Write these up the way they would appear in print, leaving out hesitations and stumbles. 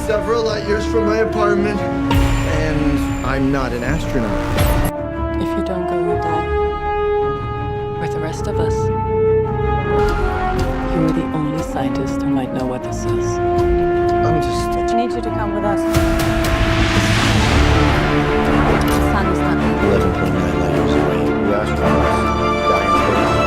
several light years from my apartment, and I'm not an astronaut. If you don't go, you'll die. With the rest of us. You're the only scientist who might know what this is. I need you to come with us. The sun is done. 11.9 light years away. The astronauts die in space.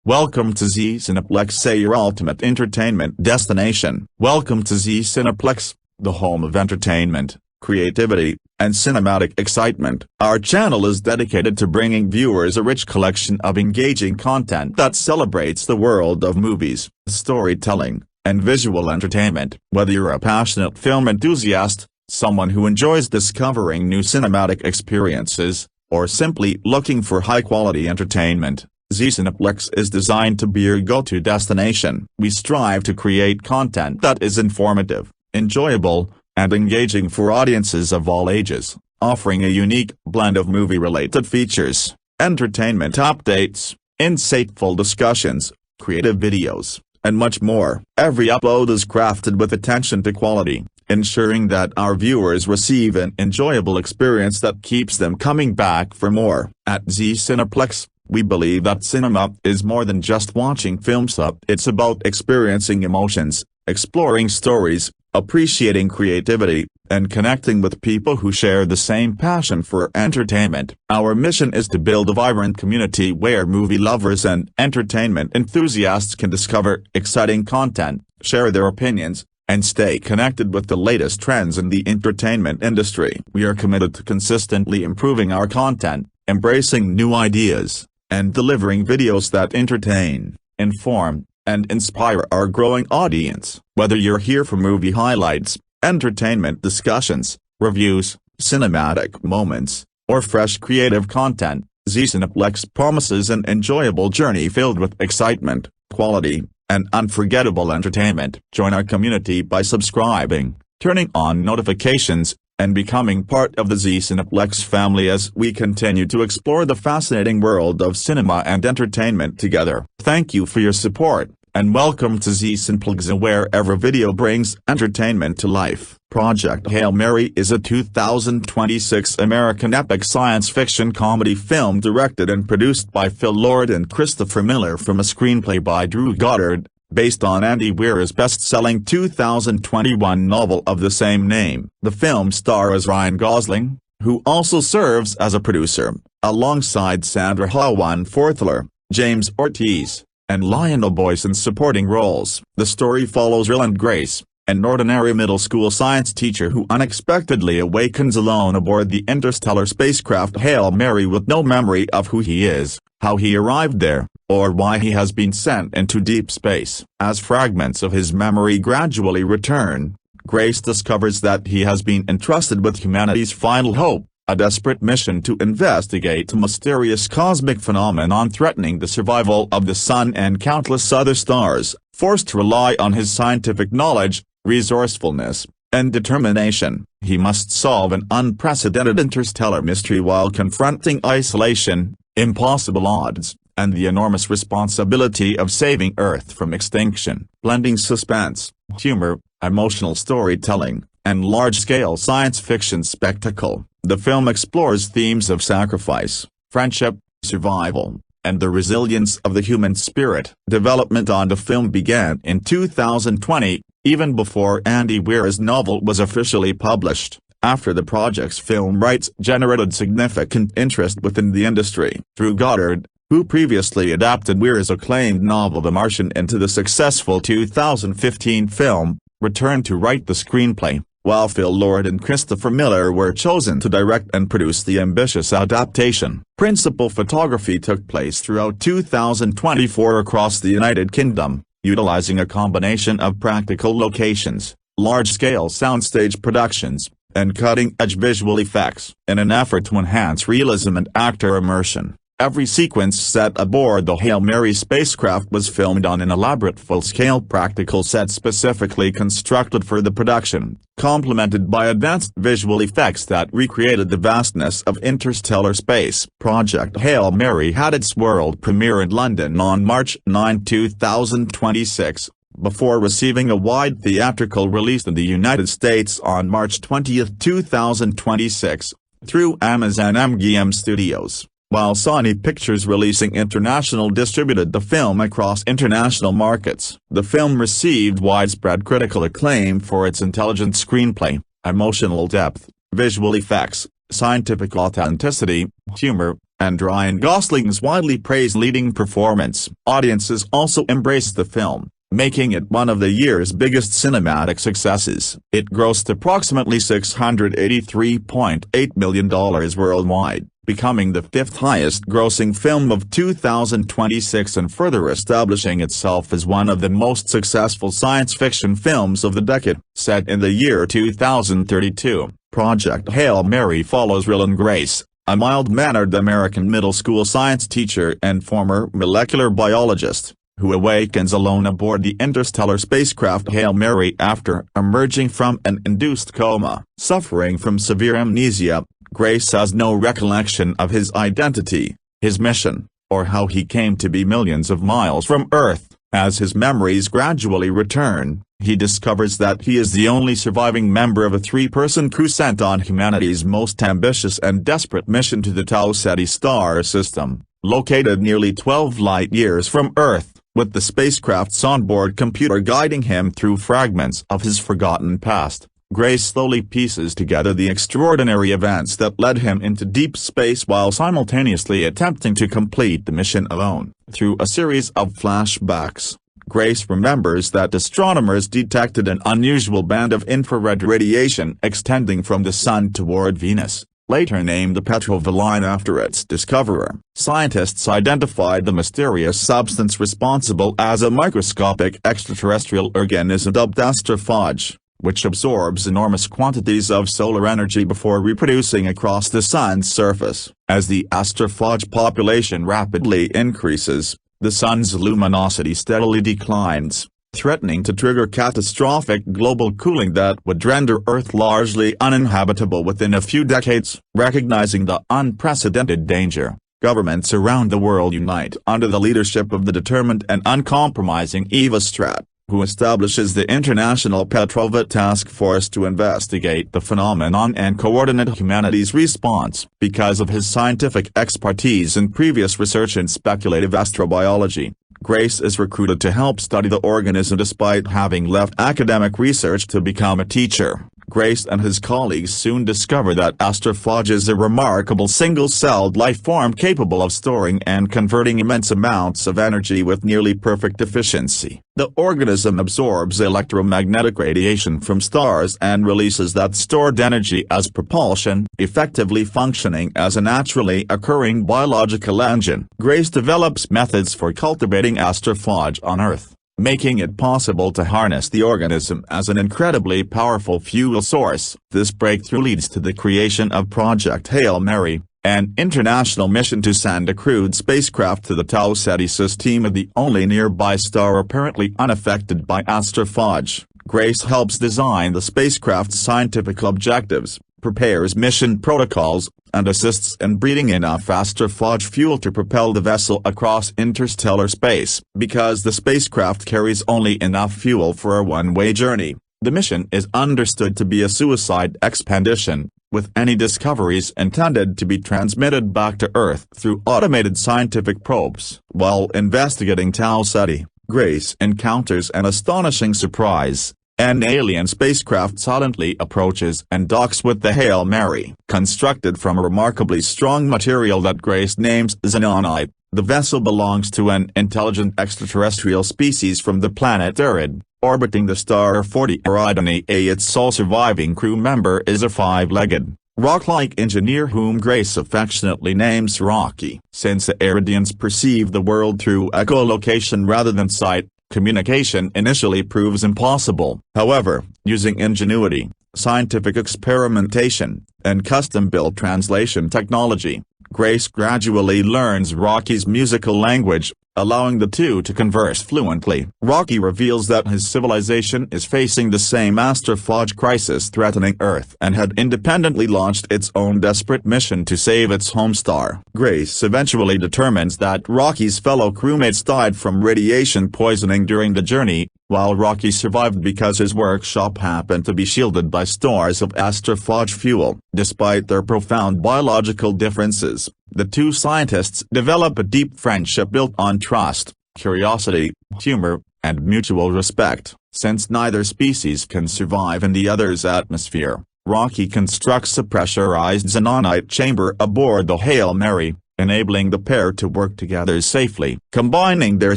Welcome to Z Cineplex, say your ultimate entertainment destination. Welcome to Z Cineplex, the home of entertainment, creativity, and cinematic excitement. Our channel is dedicated to bringing viewers a rich collection of engaging content that celebrates the world of movies, storytelling, and visual entertainment. Whether you're a passionate film enthusiast, someone who enjoys discovering new cinematic experiences, or simply looking for high-quality entertainment, Z Cineplex is designed to be your go-to destination. We strive to create content that is informative, enjoyable, and engaging for audiences of all ages, offering a unique blend of movie-related features, entertainment updates, insightful discussions, creative videos, and much more. Every upload is crafted with attention to quality, ensuring that our viewers receive an enjoyable experience that keeps them coming back for more. At Z Cineplex, we believe that cinema is more than just watching films. It's about experiencing emotions, exploring stories, appreciating creativity, and connecting with people who share the same passion for entertainment. Our mission is to build a vibrant community where movie lovers and entertainment enthusiasts can discover exciting content, share their opinions, and stay connected with the latest trends in the entertainment industry. We are committed to consistently improving our content, embracing new ideas, and delivering videos that entertain, inform, and inspire our growing audience. Whether you're here for movie highlights, entertainment discussions, reviews, cinematic moments, or fresh creative content, Z Cineplex promises an enjoyable journey filled with excitement, quality, and unforgettable entertainment. Join our community by subscribing, turning on notifications, and becoming part of the Z Cineplex family as we continue to explore the fascinating world of cinema and entertainment together. Thank you for your support, and welcome to Z Cineplex, wherever video brings entertainment to life. Project Hail Mary is a 2026 American epic science fiction comedy film directed and produced by Phil Lord and Christopher Miller from a screenplay by Drew Goddard, based on Andy Weir's best-selling 2021 novel of the same name. The film stars Ryan Gosling, who also serves as a producer, alongside Sandra Hwan Forthler, James Ortiz, and Lionel Boyce in supporting roles. The story follows Ryland Grace, an ordinary middle school science teacher who unexpectedly awakens alone aboard the interstellar spacecraft Hail Mary with no memory of who he is, how he arrived there, or why he has been sent into deep space. As fragments of his memory gradually return, Grace discovers that he has been entrusted with humanity's final hope, a desperate mission to investigate a mysterious cosmic phenomenon threatening the survival of the Sun and countless other stars. Forced to rely on his scientific knowledge, resourcefulness, and determination, he must solve an unprecedented interstellar mystery while confronting isolation, impossible odds, and the enormous responsibility of saving Earth from extinction. Blending suspense, humor, emotional storytelling, and large-scale science fiction spectacle. The film explores themes of sacrifice, friendship, survival, and the resilience of the human spirit. Development on the film began in 2020, even before Andy Weir's novel was officially published, after the project's film rights generated significant interest within the industry. Drew Goddard, who previously adapted Weir's acclaimed novel The Martian into the successful 2015 film, returned to write the screenplay, while Phil Lord and Christopher Miller were chosen to direct and produce the ambitious adaptation. Principal photography took place throughout 2024 across the United Kingdom, utilizing a combination of practical locations, large-scale soundstage productions, and cutting-edge visual effects. In an effort to enhance realism and actor immersion, every sequence set aboard the Hail Mary spacecraft was filmed on an elaborate full-scale practical set specifically constructed for the production, complemented by advanced visual effects that recreated the vastness of interstellar space. Project Hail Mary had its world premiere in London on March 9, 2026, before receiving a wide theatrical release in the United States on March 20, 2026, through Amazon MGM Studios, while Sony Pictures Releasing International distributed the film across international markets. The film received widespread critical acclaim for its intelligent screenplay, emotional depth, visual effects, scientific authenticity, humor, and Ryan Gosling's widely praised leading performance. Audiences also embraced the film, making it one of the year's biggest cinematic successes. It grossed approximately $683.8 million worldwide, becoming the fifth highest-grossing film of 2026 and further establishing itself as one of the most successful science fiction films of the decade. Set in the year 2032, Project Hail Mary follows Rylan Grace, a mild-mannered American middle school science teacher and former molecular biologist, who awakens alone aboard the interstellar spacecraft Hail Mary after emerging from an induced coma. Suffering from severe amnesia, Grace has no recollection of his identity, his mission, or how he came to be millions of miles from Earth. As his memories gradually return, he discovers that he is the only surviving member of a three-person crew sent on humanity's most ambitious and desperate mission to the Tau Ceti star system, located nearly 12 light-years from Earth, with the spacecraft's onboard computer guiding him through fragments of his forgotten past. Grace slowly pieces together the extraordinary events that led him into deep space while simultaneously attempting to complete the mission alone. Through a series of flashbacks, Grace remembers that astronomers detected an unusual band of infrared radiation extending from the Sun toward Venus, later named the Petrovaline after its discoverer. Scientists identified the mysterious substance responsible as a microscopic extraterrestrial organism dubbed astrophage, which absorbs enormous quantities of solar energy before reproducing across the Sun's surface. As the astrophage population rapidly increases, the Sun's luminosity steadily declines, threatening to trigger catastrophic global cooling that would render Earth largely uninhabitable within a few decades. Recognizing the unprecedented danger, governments around the world unite under the leadership of the determined and uncompromising Eva Strat, who establishes the International Petrova Task Force to investigate the phenomenon and coordinate humanity's response. Because of his scientific expertise and previous research in speculative astrobiology, Grace is recruited to help study the organism despite having left academic research to become a teacher. Grace and his colleagues soon discover that astrophage is a remarkable single-celled life form capable of storing and converting immense amounts of energy with nearly perfect efficiency. The organism absorbs electromagnetic radiation from stars and releases that stored energy as propulsion, effectively functioning as a naturally occurring biological engine. Grace develops methods for cultivating astrophage on Earth, making it possible to harness the organism as an incredibly powerful fuel source. This breakthrough leads to the creation of Project Hail Mary, an international mission to send a crewed spacecraft to the Tau Ceti system, the only nearby star apparently unaffected by astrophage. Grace helps design the spacecraft's scientific objectives, prepares mission protocols, and assists in breeding enough astrophage fuel to propel the vessel across interstellar space. Because the spacecraft carries only enough fuel for a one-way journey, The mission is understood to be a suicide expedition, with any discoveries intended to be transmitted back to Earth through automated scientific probes. While investigating Tau Ceti, Grace encounters an astonishing surprise. An alien spacecraft silently approaches and docks with the Hail Mary. Constructed from a remarkably strong material that Grace names xenonite, the vessel belongs to an intelligent extraterrestrial species from the planet Erid, orbiting the star 40 Eridani A. Its sole surviving crew member is a five-legged, rock-like engineer whom Grace affectionately names Rocky. Since the Eridians perceive the world through echolocation rather than sight, communication initially proves impossible. However, using ingenuity, scientific experimentation, and custom-built translation technology, Grace gradually learns Rocky's musical language, allowing the two to converse fluently. Rocky reveals that his civilization is facing the same astrophage crisis threatening Earth and had independently launched its own desperate mission to save its home star. Grace eventually determines that Rocky's fellow crewmates died from radiation poisoning during the journey, while Rocky survived because his workshop happened to be shielded by stores of astrophage fuel. Despite their profound biological differences, the two scientists develop a deep friendship built on trust, curiosity, humor, and mutual respect. Since neither species can survive in the other's atmosphere, Rocky constructs a pressurized xenonite chamber aboard the Hail Mary, enabling the pair to work together safely. Combining their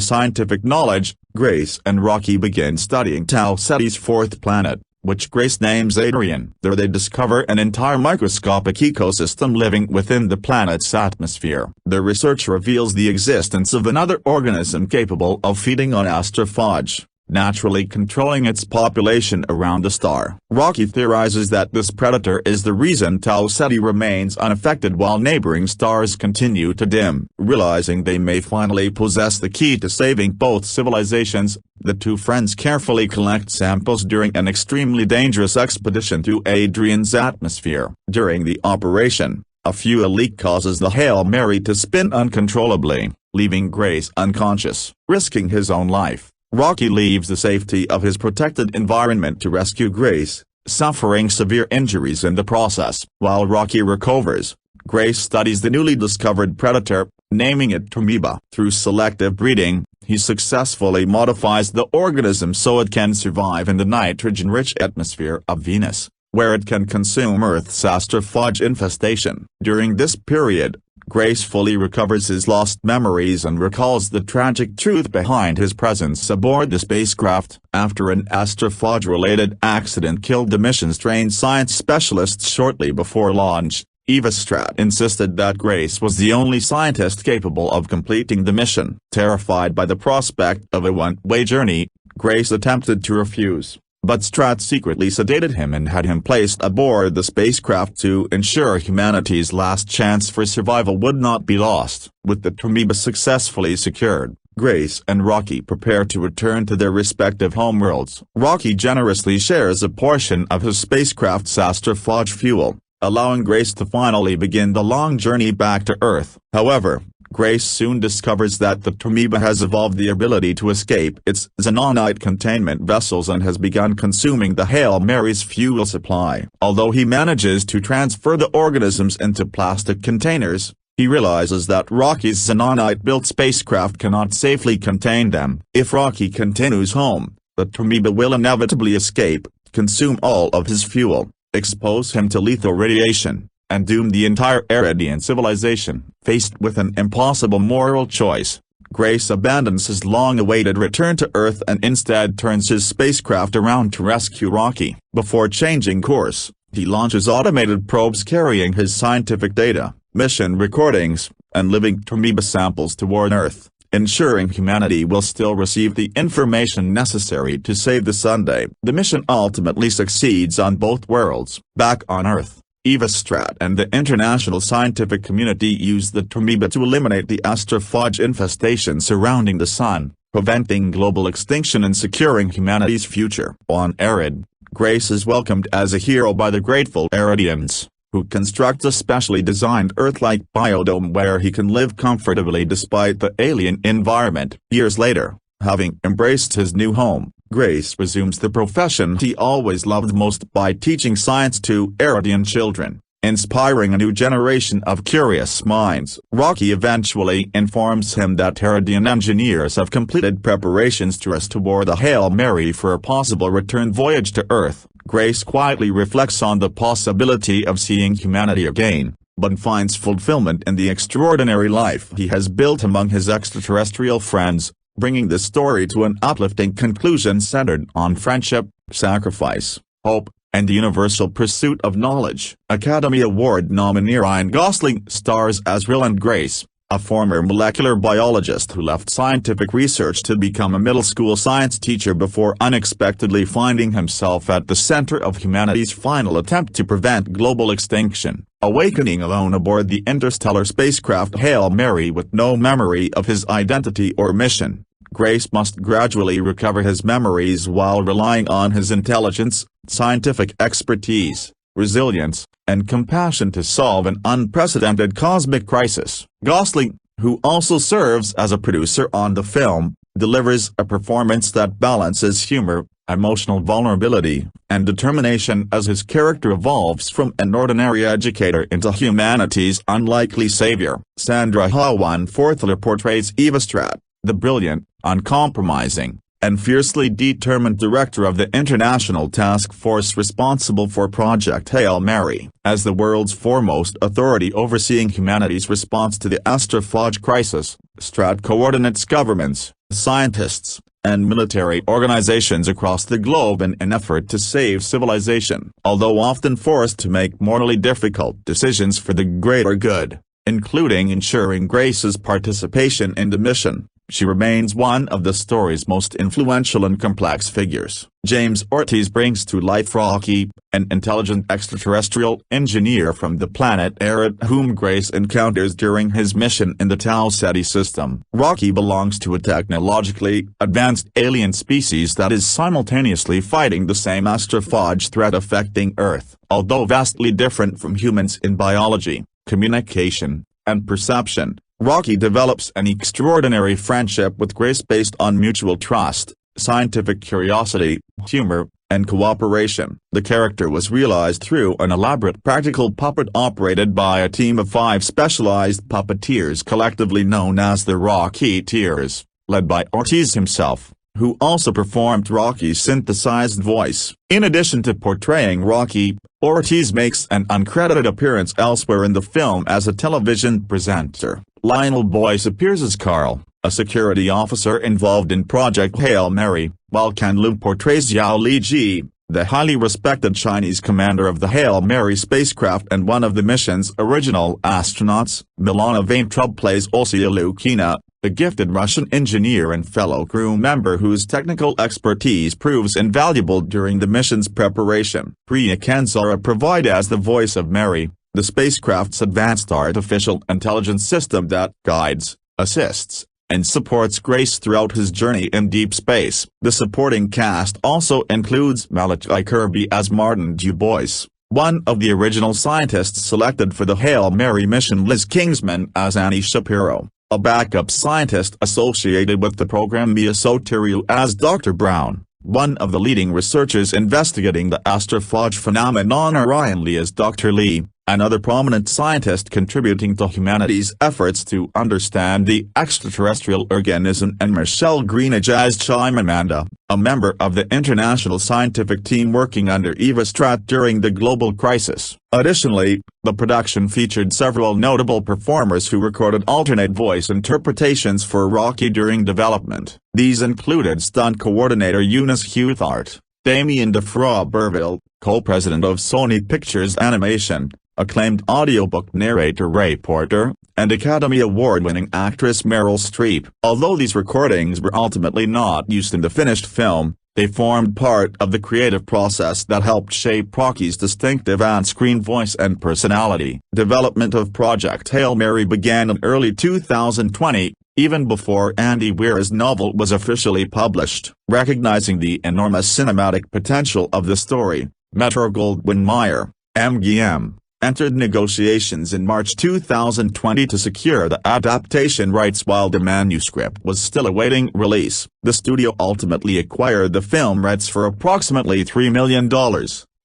scientific knowledge, Grace and Rocky begin studying Tau Ceti's fourth planet, which Grace names Adrian. There they discover an entire microscopic ecosystem living within the planet's atmosphere. Their research reveals the existence of another organism capable of feeding on astrophage, naturally controlling its population around the star. Rocky theorizes that this predator is the reason Tau Ceti remains unaffected while neighboring stars continue to dim. Realizing they may finally possess the key to saving both civilizations, the two friends carefully collect samples during an extremely dangerous expedition to Adrian's atmosphere. During the operation, a fuel leak causes the Hail Mary to spin uncontrollably, leaving Grace unconscious. Risking his own life, Rocky leaves the safety of his protected environment to rescue Grace, suffering severe injuries in the process. While Rocky recovers, Grace studies the newly discovered predator, naming it Amoeba. Through selective breeding, he successfully modifies the organism so it can survive in the nitrogen-rich atmosphere of Venus, where it can consume Earth's astrophage infestation. During this period, Grace fully recovers his lost memories and recalls the tragic truth behind his presence aboard the spacecraft. After an astrophage-related accident killed the mission's trained science specialists shortly before launch, Eva Stratt insisted that Grace was the only scientist capable of completing the mission. Terrified by the prospect of a one-way journey, Grace attempted to refuse, but Stratt secretly sedated him and had him placed aboard the spacecraft to ensure humanity's last chance for survival would not be lost. With the Amoeba successfully secured, Grace and Rocky prepare to return to their respective homeworlds. Rocky generously shares a portion of his spacecraft's astrophage fuel, allowing Grace to finally begin the long journey back to Earth. However, Grace soon discovers that the Amoeba has evolved the ability to escape its xenonite containment vessels and has begun consuming the Hail Mary's fuel supply. Although he manages to transfer the organisms into plastic containers, he realizes that Rocky's xenonite-built spacecraft cannot safely contain them. If Rocky continues home, the Amoeba will inevitably escape, consume all of his fuel, expose him to lethal radiation, and doom the entire Eridian civilization. Faced with an impossible moral choice, Grace abandons his long-awaited return to Earth and instead turns his spacecraft around to rescue Rocky. Before changing course, he launches automated probes carrying his scientific data, mission recordings, and living Amoeba samples toward Earth, ensuring humanity will still receive the information necessary to save the Sunday. The mission ultimately succeeds on both worlds. Back on Earth, Eva Stratt and the international scientific community use the Amoeba to eliminate the astrophage infestation surrounding the Sun, preventing global extinction and securing humanity's future. On Erid, Grace is welcomed as a hero by the grateful Eridians, who construct a specially designed Earth-like biodome where he can live comfortably despite the alien environment. Years later, having embraced his new home, Grace resumes the profession he always loved most by teaching science to Eritrean children, inspiring a new generation of curious minds. Rocky eventually informs him that Eritrean engineers have completed preparations to restore the Hail Mary for a possible return voyage to Earth. Grace quietly reflects on the possibility of seeing humanity again, but finds fulfillment in the extraordinary life he has built among his extraterrestrial friends, bringing the story to an uplifting conclusion centered on friendship, sacrifice, hope, and the universal pursuit of knowledge. Academy Award nominee Ryan Gosling stars as Ryland Grace, a former molecular biologist who left scientific research to become a middle school science teacher before unexpectedly finding himself at the center of humanity's final attempt to prevent global extinction. Awakening alone aboard the interstellar spacecraft Hail Mary with no memory of his identity or mission, Grace must gradually recover his memories while relying on his intelligence, scientific expertise, resilience, and compassion to solve an unprecedented cosmic crisis. Gosling, who also serves as a producer on the film, delivers a performance that balances humor, emotional vulnerability, and determination as his character evolves from an ordinary educator into humanity's unlikely savior. Sandra Hawan-Fortler portrays Eva Stratt, the brilliant, uncompromising, and fiercely determined director of the international task force responsible for Project Hail Mary. As the world's foremost authority overseeing humanity's response to the astrophage crisis, Stratt coordinates governments, scientists, and military organizations across the globe in an effort to save civilization. Although often forced to make morally difficult decisions for the greater good, including ensuring Grace's participation in the mission, she remains one of the story's most influential and complex figures. James Ortiz brings to life Rocky, an intelligent extraterrestrial engineer from the planet Erit whom Grace encounters during his mission in the Tau Ceti system. Rocky belongs to a technologically advanced alien species that is simultaneously fighting the same astrophage threat affecting Earth. Although vastly different from humans in biology, communication, and perception, Rocky develops an extraordinary friendship with Grace based on mutual trust, scientific curiosity, humor, and cooperation. The character was realized through an elaborate practical puppet operated by a team of 5 specialized puppeteers collectively known as the Rocketeers, led by Ortiz himself, who also performed Rocky's synthesized voice. In addition to portraying Rocky, Ortiz makes an uncredited appearance elsewhere in the film as a television presenter. Lionel Boyce appears as Carl, a security officer involved in Project Hail Mary, while Ken Liu portrays Yao Liji, the highly respected Chinese commander of the Hail Mary spacecraft and one of the mission's original astronauts. Milana Vaintrub plays Olsia Lukina, a gifted Russian engineer and fellow crew member whose technical expertise proves invaluable during the mission's preparation. Priya Kanzara provides as the voice of Mary, the spacecraft's advanced artificial intelligence system that guides, assists, and supports Grace throughout his journey in deep space. The supporting cast also includes Malachi Kirby as Martin Dubois, one of the original scientists selected for the Hail Mary mission, Liz Kingsman as Annie Shapiro, a backup scientist associated with the program, Mia Soteriou as Dr. Brown, one of the leading researchers investigating the astrophage phenomenon, Orion Lee as Dr. Lee, another prominent scientist contributing to humanity's efforts to understand the extraterrestrial organism, and Michelle Greenidge as Chimamanda, a member of the international scientific team working under Eva Stratt during the global crisis. Additionally, the production featured several notable performers who recorded alternate voice interpretations for Rocky during development. These included stunt coordinator Eunice Huthart, Damien DeFrau-Burville, co-president of Sony Pictures Animation, acclaimed audiobook narrator Ray Porter, and Academy Award-winning actress Meryl Streep. Although these recordings were ultimately not used in the finished film, they formed part of the creative process that helped shape Rocky's distinctive on-screen voice and personality. Development of Project Hail Mary began in early 2020, even before Andy Weir's novel was officially published. Recognizing the enormous cinematic potential of the story, Metro-Goldwyn-Mayer, MGM, entered negotiations in March 2020 to secure the adaptation rights while the manuscript was still awaiting release. The studio ultimately acquired the film rights for approximately $3 million,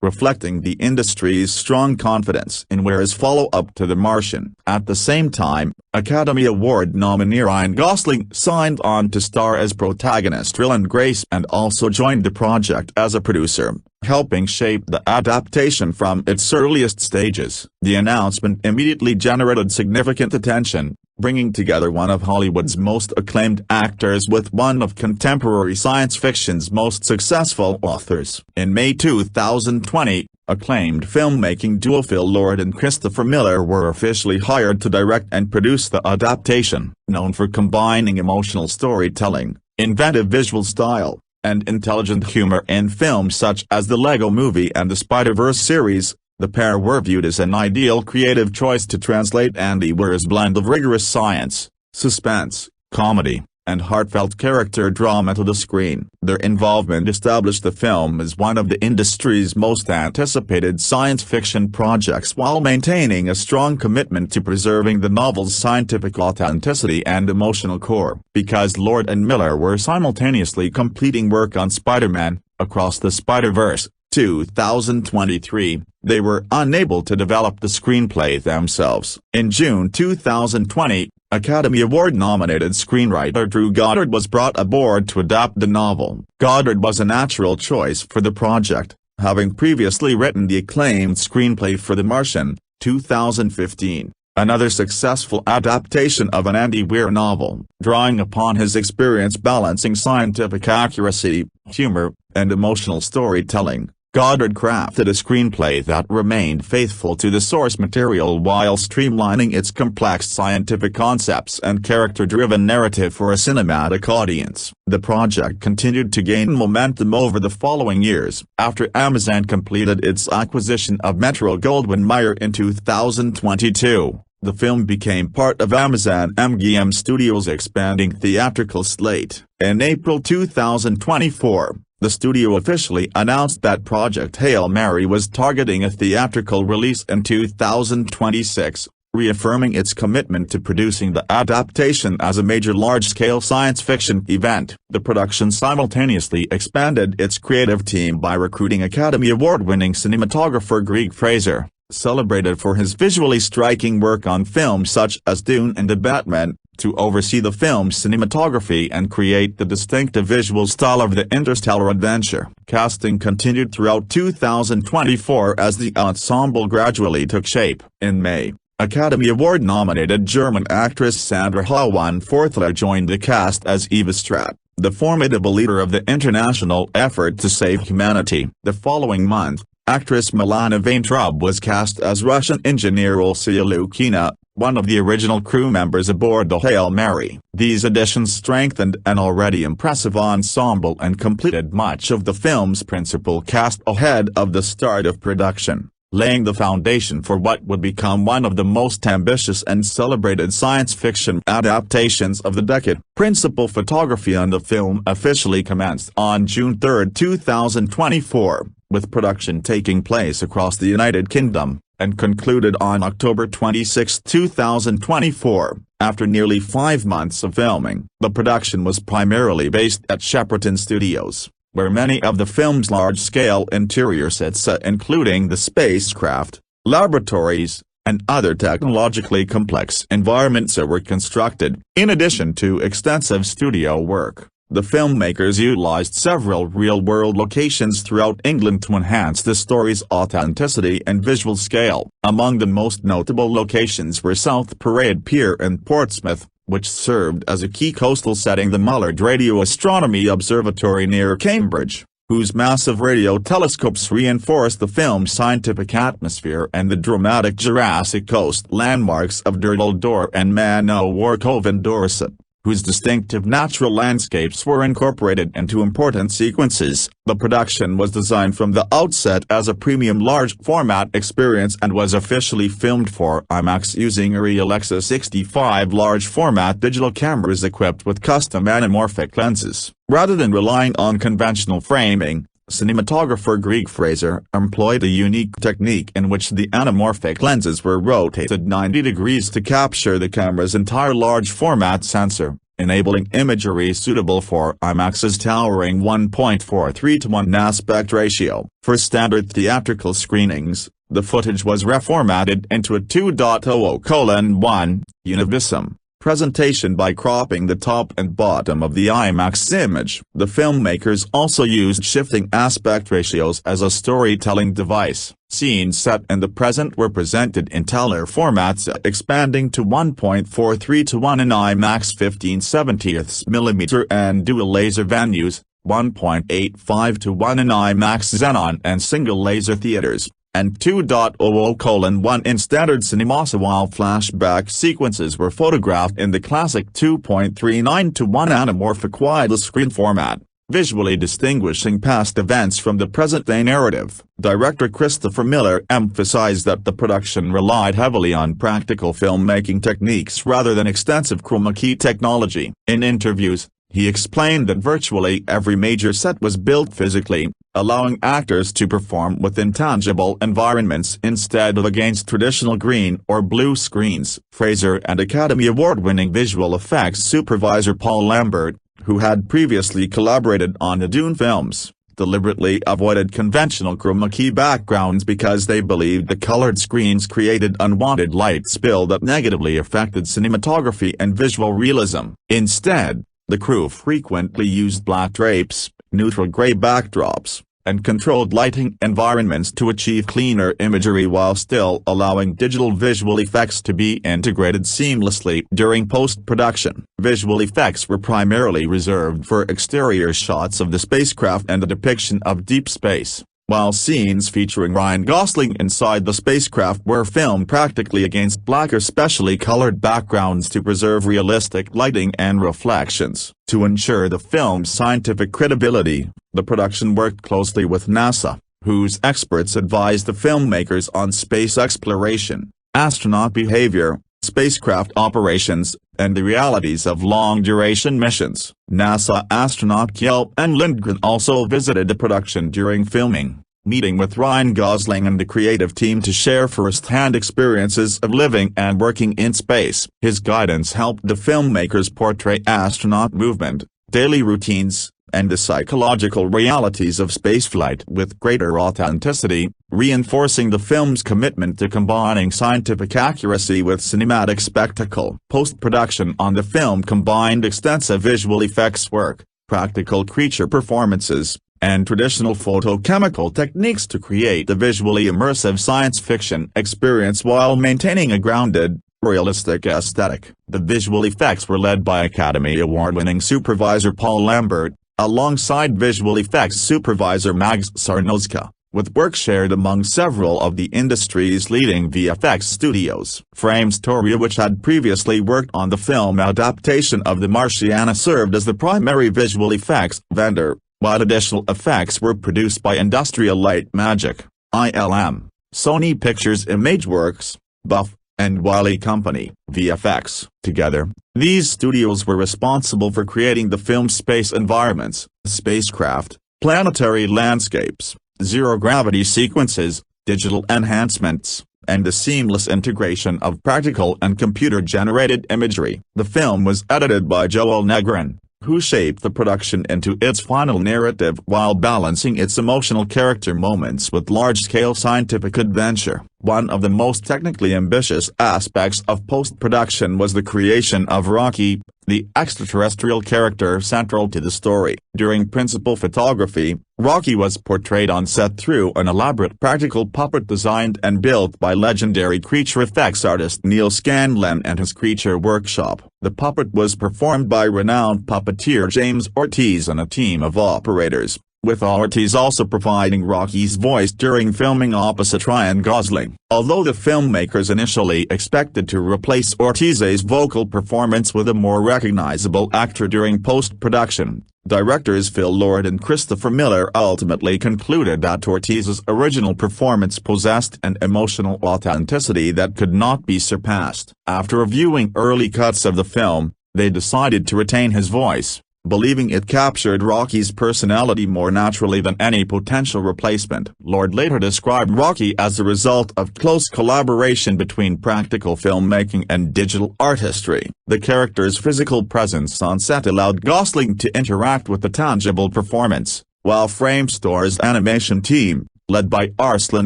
reflecting the industry's strong confidence in Weir's follow-up to The Martian. At the same time, Academy Award nominee Ryan Gosling signed on to star as protagonist Will Grace and also joined the project as a producer, helping shape the adaptation from its earliest stages. The announcement immediately generated significant attention, bringing together one of Hollywood's most acclaimed actors with one of contemporary science fiction's most successful authors. In May 2020, acclaimed filmmaking duo Phil Lord and Christopher Miller were officially hired to direct and produce the adaptation. Known for combining emotional storytelling, inventive visual style, and intelligent humor in films such as the Lego Movie and the Spider-Verse series, the pair were viewed as an ideal creative choice to translate Andy Weir's blend of rigorous science, suspense, comedy, and heartfelt character drama to the screen. Their involvement established the film as one of the industry's most anticipated science fiction projects while maintaining a strong commitment to preserving the novel's scientific authenticity and emotional core. Because Lord and Miller were simultaneously completing work on Spider-Man, Across the Spider-Verse, 2023, they were unable to develop the screenplay themselves. In June 2020, Academy Award-nominated screenwriter Drew Goddard was brought aboard to adapt the novel. Goddard was a natural choice for the project, having previously written the acclaimed screenplay for The Martian, 2015, another successful adaptation of an Andy Weir novel. Drawing upon his experience balancing scientific accuracy, humor, and emotional storytelling, Goddard crafted a screenplay that remained faithful to the source material while streamlining its complex scientific concepts and character-driven narrative for a cinematic audience. The project continued to gain momentum over the following years. After Amazon completed its acquisition of Metro-Goldwyn-Mayer in 2022, the film became part of Amazon MGM Studios' expanding theatrical slate. In April 2024, the studio officially announced that Project Hail Mary was targeting a theatrical release in 2026, reaffirming its commitment to producing the adaptation as a major large-scale science fiction event. The production simultaneously expanded its creative team by recruiting Academy Award-winning cinematographer Greg Fraser, celebrated for his visually striking work on films such as Dune and The Batman, to oversee the film's cinematography and create the distinctive visual style of the interstellar adventure. Casting continued throughout 2024 as the ensemble gradually took shape. In May, Academy Award-nominated German actress Sandra Hohenfortler joined the cast as Eva Stratt, the formidable leader of the international effort to save humanity. The following month, actress Milana Vaintrub was cast as Russian engineer Olsia Lukina, one of the original crew members aboard the Hail Mary. These additions strengthened an already impressive ensemble and completed much of the film's principal cast ahead of the start of production, laying the foundation for what would become one of the most ambitious and celebrated science fiction adaptations of the decade. Principal photography on the film officially commenced on June 3, 2024, with production taking place across the United Kingdom, and concluded on October 26, 2024. After nearly 5 months of filming, the production was primarily based at Shepperton Studios, where many of the film's large-scale interior sets including the spacecraft, laboratories, and other technologically complex environments were constructed. In addition to extensive studio work, the filmmakers utilized several real-world locations throughout England to enhance the story's authenticity and visual scale. Among the most notable locations were South Parade Pier in Portsmouth, which served as a key coastal setting, the Mullard Radio Astronomy Observatory near Cambridge, whose massive radio telescopes reinforced the film's scientific atmosphere, and the dramatic Jurassic Coast landmarks of Durdledore and Man o' War Cove in Dorset, whose distinctive natural landscapes were incorporated into important sequences. The production was designed from the outset as a premium large-format experience and was officially filmed for IMAX using Arri Alexa 65 large-format digital cameras equipped with custom anamorphic lenses. Rather than relying on conventional framing, Cinematographer Greg Fraser employed a unique technique in which the anamorphic lenses were rotated 90 degrees to capture the camera's entire large-format sensor, enabling imagery suitable for IMAX's towering 1.43:1 aspect ratio. For standard theatrical screenings, the footage was reformatted into a 2.00:1 univisum presentation by cropping the top and bottom of the IMAX image. The filmmakers also used shifting aspect ratios as a storytelling device. Scenes set in the present were presented in taller formats, expanding to 1.43:1 in IMAX 15/70mm and dual laser venues, 1.85:1 in IMAX Xenon and single laser theaters, and 2.00:1 in standard cinemas, while flashback sequences were photographed in the classic 2.39:1 anamorphic widescreen format, visually distinguishing past events from the present-day narrative. Director Christopher Miller emphasized that the production relied heavily on practical filmmaking techniques rather than extensive chroma key technology. In interviews, he explained that virtually every major set was built physically, allowing actors to perform within tangible environments instead of against traditional green or blue screens. Fraser and Academy Award-winning visual effects supervisor Paul Lambert, who had previously collaborated on the Dune films, deliberately avoided conventional chroma key backgrounds because they believed the colored screens created unwanted light spill that negatively affected cinematography and visual realism. Instead, the crew frequently used black drapes, neutral gray backdrops, and controlled lighting environments to achieve cleaner imagery while still allowing digital visual effects to be integrated seamlessly during post-production. Visual effects were primarily reserved for exterior shots of the spacecraft and the depiction of deep space, while scenes featuring Ryan Gosling inside the spacecraft were filmed practically against black or specially colored backgrounds to preserve realistic lighting and reflections. To ensure the film's scientific credibility, the production worked closely with NASA, whose experts advised the filmmakers on space exploration, astronaut behavior, spacecraft operations, and the realities of long-duration missions. NASA astronaut Kjell and Lindgren also visited the production during filming, meeting with Ryan Gosling and the creative team to share first-hand experiences of living and working in space. His guidance helped the filmmakers portray astronaut movement, daily routines, and the psychological realities of spaceflight with greater authenticity, reinforcing the film's commitment to combining scientific accuracy with cinematic spectacle. Post-production on the film combined extensive visual effects work, practical creature performances, and traditional photochemical techniques to create a visually immersive science fiction experience while maintaining a grounded, realistic aesthetic. The visual effects were led by Academy Award-winning supervisor Paul Lambert, alongside visual effects supervisor Mags Sarnowska, with work shared among several of the industry's leading VFX studios. Frame Storia, which had previously worked on the film adaptation of The Martian, served as the primary visual effects vendor, while additional effects were produced by Industrial Light Magic, ILM, Sony Pictures Imageworks, Buff, and Wiley Company, VFX. Together, these studios were responsible for creating the film's space environments, spacecraft, planetary landscapes, zero-gravity sequences, digital enhancements, and the seamless integration of practical and computer-generated imagery. The film was edited by Joel Negrin, who shaped the production into its final narrative while balancing its emotional character moments with large-scale scientific adventure. One of the most technically ambitious aspects of post-production was the creation of Rocky, the extraterrestrial character central to the story. During principal photography, Rocky was portrayed on set through an elaborate practical puppet designed and built by legendary creature effects artist Neil Scanlon and his Creature Workshop. The puppet was performed by renowned puppeteer James Ortiz and a team of operators, with Ortiz also providing Rocky's voice during filming opposite Ryan Gosling. Although the filmmakers initially expected to replace Ortiz's vocal performance with a more recognizable actor during post-production, directors Phil Lord and Christopher Miller ultimately concluded that Ortiz's original performance possessed an emotional authenticity that could not be surpassed. After reviewing early cuts of the film, they decided to retain his voice, believing it captured Rocky's personality more naturally than any potential replacement. Lord later described Rocky as the result of close collaboration between practical filmmaking and digital artistry. The character's physical presence on set allowed Gosling to interact with the tangible performance, while Framestore's animation team, led by Arslan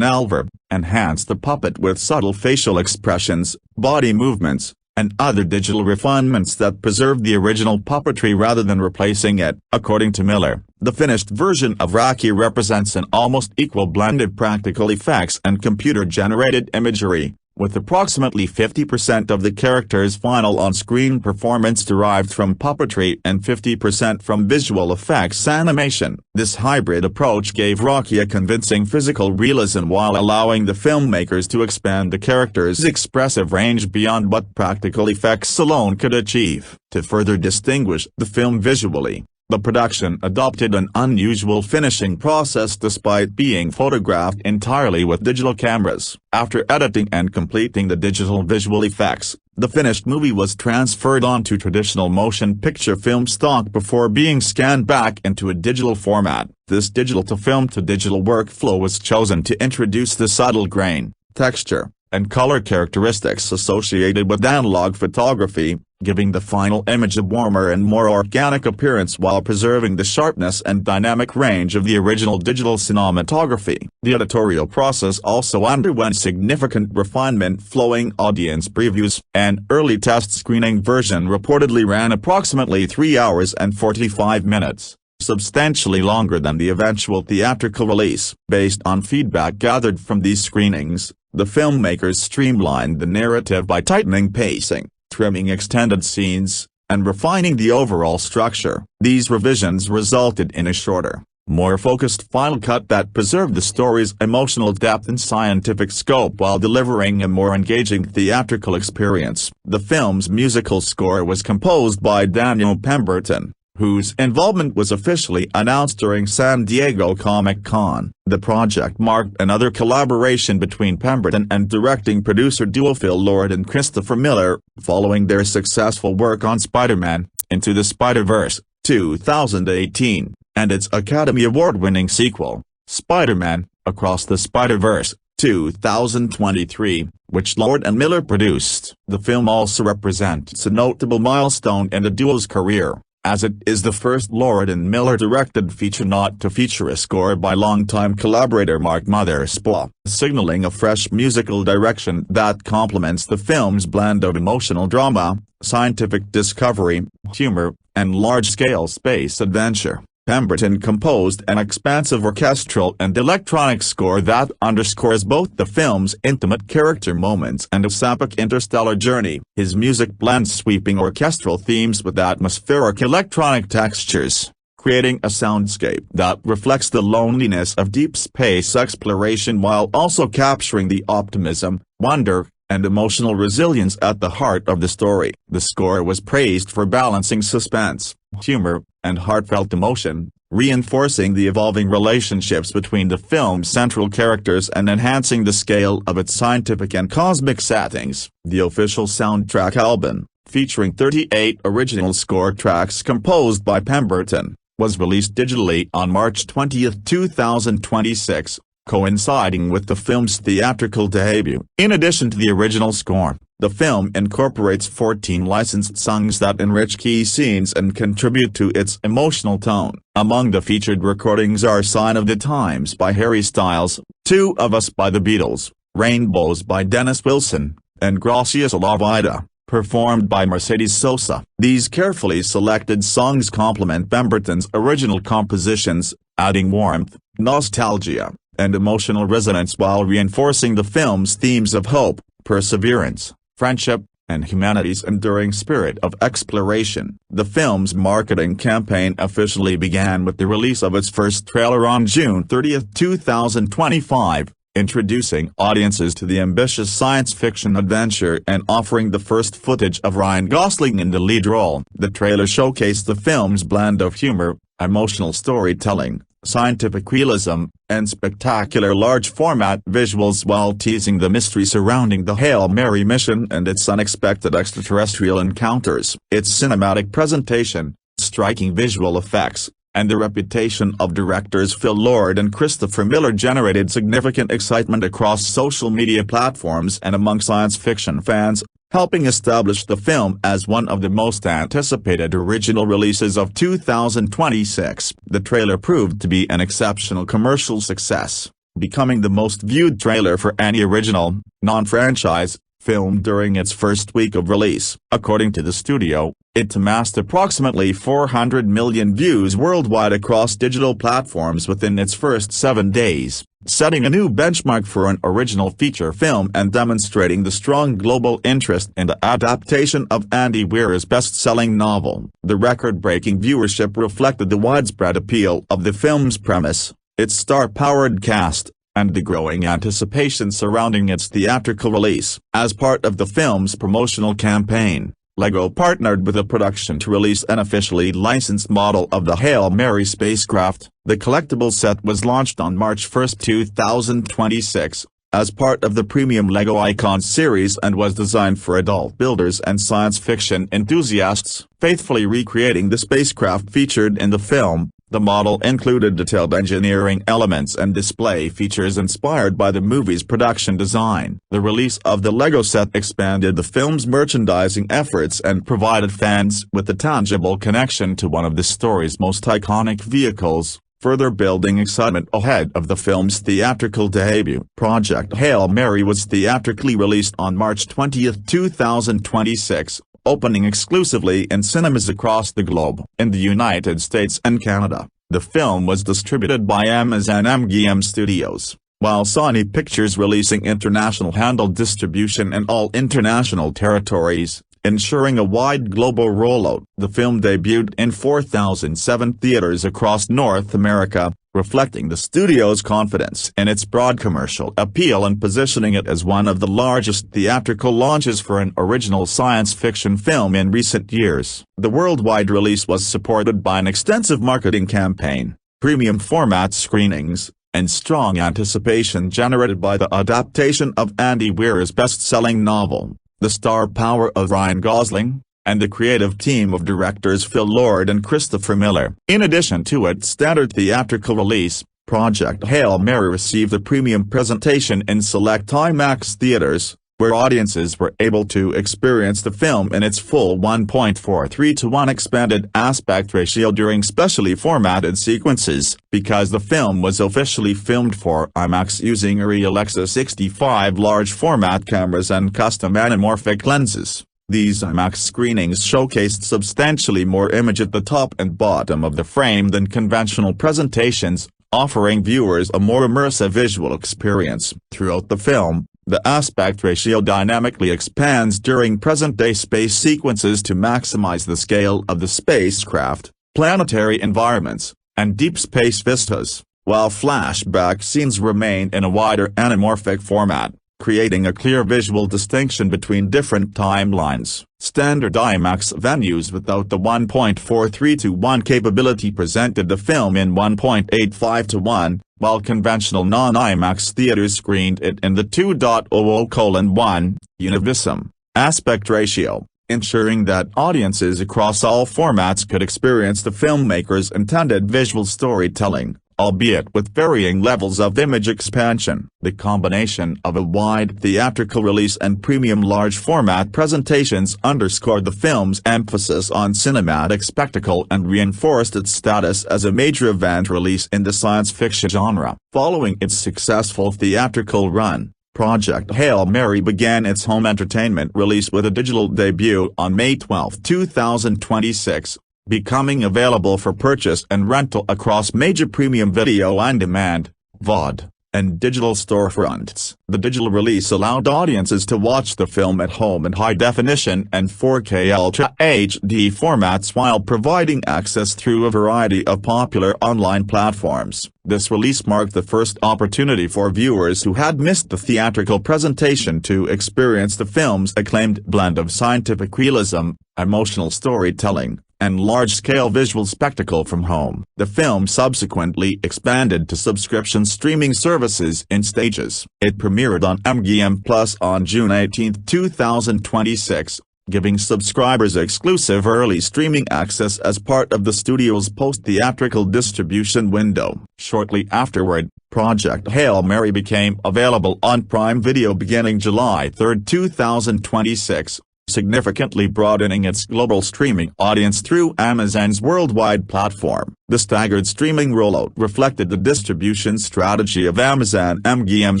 Alver, enhanced the puppet with subtle facial expressions, body movements, and other digital refinements that preserved the original puppetry rather than replacing it. According to Miller, the finished version of Rocky represents an almost equal blend of practical effects and computer-generated imagery, with approximately 50% of the character's final on-screen performance derived from puppetry and 50% from visual effects animation. This hybrid approach gave Rocky a convincing physical realism while allowing the filmmakers to expand the character's expressive range beyond what practical effects alone could achieve. To further distinguish the film visually, the production adopted an unusual finishing process despite being photographed entirely with digital cameras. After editing and completing the digital visual effects, the finished movie was transferred onto traditional motion picture film stock before being scanned back into a digital format. This digital-to-film-to-digital workflow was chosen to introduce the subtle grain, texture, and color characteristics associated with analog photography, giving the final image a warmer and more organic appearance while preserving the sharpness and dynamic range of the original digital cinematography. The editorial process also underwent significant refinement following audience previews. An early test screening version reportedly ran approximately 3 hours and 45 minutes, substantially longer than the eventual theatrical release. Based on feedback gathered from these screenings, the filmmakers streamlined the narrative by tightening pacing, trimming extended scenes, and refining the overall structure. These revisions resulted in a shorter, more focused final cut that preserved the story's emotional depth and scientific scope while delivering a more engaging theatrical experience. The film's musical score was composed by Daniel Pemberton, whose involvement was officially announced during San Diego Comic-Con. The project marked another collaboration between Pemberton and directing producer duo Phil Lord and Christopher Miller, following their successful work on Spider-Man, Into the Spider-Verse, 2018, and its Academy Award-winning sequel, Spider-Man, Across the Spider-Verse, 2023, which Lord and Miller produced. The film also represents a notable milestone in the duo's career, as it is the first Lord and Miller-directed feature not to feature a score by longtime collaborator Mark Mothersbaugh, signaling a fresh musical direction that complements the film's blend of emotional drama, scientific discovery, humor, and large-scale space adventure. Pemberton composed an expansive orchestral and electronic score that underscores both the film's intimate character moments and its epic interstellar journey. His music blends sweeping orchestral themes with atmospheric electronic textures, creating a soundscape that reflects the loneliness of deep space exploration while also capturing the optimism, wonder, and emotional resilience at the heart of the story. The score was praised for balancing suspense, humor, and heartfelt emotion, reinforcing the evolving relationships between the film's central characters and enhancing the scale of its scientific and cosmic settings. The official soundtrack album, featuring 38 original score tracks composed by Pemberton, was released digitally on March 20, 2026. Coinciding with the film's theatrical debut. In addition to the original score, the film incorporates 14 licensed songs that enrich key scenes and contribute to its emotional tone. Among the featured recordings are Sign of the Times by Harry Styles, Two of Us by the Beatles, Rainbows by Dennis Wilson, and Gracias a la Vida, performed by Mercedes Sosa. These carefully selected songs complement Pemberton's original compositions, adding warmth, nostalgia, and emotional resonance while reinforcing the film's themes of hope, perseverance, friendship, and humanity's enduring spirit of exploration. The film's marketing campaign officially began with the release of its first trailer on June 30, 2025, introducing audiences to the ambitious science fiction adventure and offering the first footage of Ryan Gosling in the lead role. The trailer showcased the film's blend of humor, emotional storytelling, scientific realism, and spectacular large-format visuals while teasing the mystery surrounding the Hail Mary mission and its unexpected extraterrestrial encounters. Its cinematic presentation, striking visual effects, and the reputation of directors Phil Lord and Christopher Miller generated significant excitement across social media platforms and among science fiction fans, helping establish the film as one of the most anticipated original releases of 2026. The trailer proved to be an exceptional commercial success, becoming the most viewed trailer for any original, non-franchise, film during its first week of release. According to the studio, it amassed approximately 400 million views worldwide across digital platforms within its first 7 days, setting a new benchmark for an original feature film and demonstrating the strong global interest in the adaptation of Andy Weir's best-selling novel. The record-breaking viewership reflected the widespread appeal of the film's premise, its star-powered cast, and the growing anticipation surrounding its theatrical release. As part of the film's promotional campaign, LEGO partnered with the production to release an officially licensed model of the Hail Mary spacecraft. The collectible set was launched on March 1, 2026, as part of the premium LEGO Icons series and was designed for adult builders and science fiction enthusiasts, faithfully recreating the spacecraft featured in the film. The model included detailed engineering elements and display features inspired by the movie's production design. The release of the LEGO set expanded the film's merchandising efforts and provided fans with a tangible connection to one of the story's most iconic vehicles, further building excitement ahead of the film's theatrical debut. Project Hail Mary was theatrically released on March 20, 2026. Opening exclusively in cinemas across the globe. In the United States and Canada, the film was distributed by Amazon MGM Studios, while Sony Pictures releasing international handled distribution in all international territories, ensuring a wide global rollout. The film debuted in 4,007 theaters across North America, reflecting the studio's confidence in its broad commercial appeal and positioning it as one of the largest theatrical launches for an original science fiction film in recent years. The worldwide release was supported by an extensive marketing campaign, premium format screenings, and strong anticipation generated by the adaptation of Andy Weir's best-selling novel, the star power of Ryan Gosling, and the creative team of directors Phil Lord and Christopher Miller. In addition to its standard theatrical release, Project Hail Mary received a premium presentation in select IMAX theaters, where audiences were able to experience the film in its full 1.43:1 expanded aspect ratio during specially formatted sequences. Because the film was officially filmed for IMAX using Alexa 65 large format cameras and custom anamorphic lenses, these IMAX screenings showcased substantially more image at the top and bottom of the frame than conventional presentations, offering viewers a more immersive visual experience. Throughout the film, the aspect ratio dynamically expands during present-day space sequences to maximize the scale of the spacecraft, planetary environments, and deep space vistas, while flashback scenes remain in a wider anamorphic format, creating a clear visual distinction between different timelines. Standard IMAX venues without the 1.43:1 capability presented the film in 1.85:1, while conventional non-IMAX theaters screened it in the 2.00:1 univisum aspect ratio, ensuring that audiences across all formats could experience the filmmaker's intended visual storytelling, albeit with varying levels of image expansion. The combination of a wide theatrical release and premium large format presentations underscored the film's emphasis on cinematic spectacle and reinforced its status as a major event release in the science fiction genre. Following its successful theatrical run, Project Hail Mary began its home entertainment release with a digital debut on May 12, 2026. Becoming available for purchase and rental across major premium video on demand, VOD, and digital storefronts. The digital release allowed audiences to watch the film at home in high definition and 4K Ultra HD formats while providing access through a variety of popular online platforms. This release marked the first opportunity for viewers who had missed the theatrical presentation to experience the film's acclaimed blend of scientific realism, emotional storytelling, and large-scale visual spectacle from home. The film subsequently expanded to subscription streaming services in stages. It premiered on MGM Plus on June 18, 2026, giving subscribers exclusive early streaming access as part of the studio's post-theatrical distribution window. Shortly afterward, Project Hail Mary became available on Prime Video beginning July 3, 2026, significantly broadening its global streaming audience through Amazon's worldwide platform. The staggered streaming rollout reflected the distribution strategy of Amazon MGM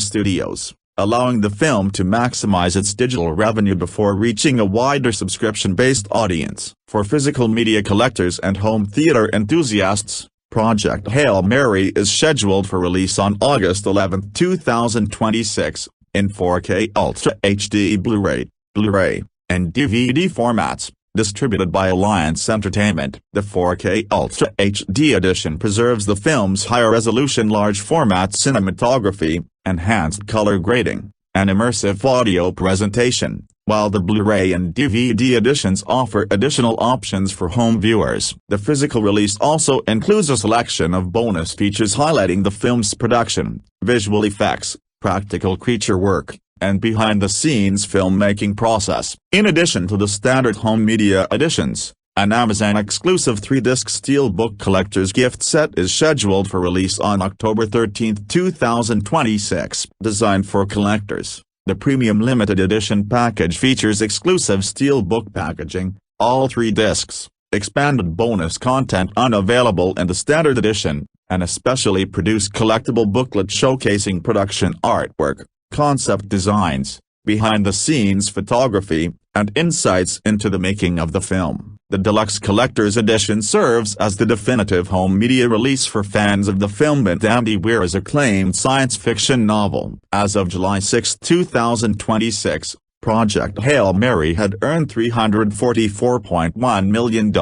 Studios, allowing the film to maximize its digital revenue before reaching a wider subscription-based audience. For physical media collectors and home theater enthusiasts, Project Hail Mary is scheduled for release on August 11, 2026, in 4K Ultra HD Blu-ray, and DVD formats, distributed by Alliance Entertainment. The 4K Ultra HD edition preserves the film's higher-resolution large-format cinematography, enhanced color grading, and immersive audio presentation, while the Blu-ray and DVD editions offer additional options for home viewers. The physical release also includes a selection of bonus features highlighting the film's production, visual effects, practical creature work, and behind-the-scenes filmmaking process. In addition to the standard home media editions, an Amazon-exclusive 3-disc Steelbook Collector's Gift Set is scheduled for release on October 13, 2026. Designed for collectors, the Premium Limited Edition package features exclusive Steelbook packaging, all 3 discs, expanded bonus content unavailable in the Standard Edition, and a specially produced collectible booklet showcasing production artwork, concept designs, behind-the-scenes photography, and insights into the making of the film. The Deluxe Collector's Edition serves as the definitive home media release for fans of the film and Andy Weir's acclaimed science fiction novel. As of July 6, 2026, Project Hail Mary had earned $344.1 million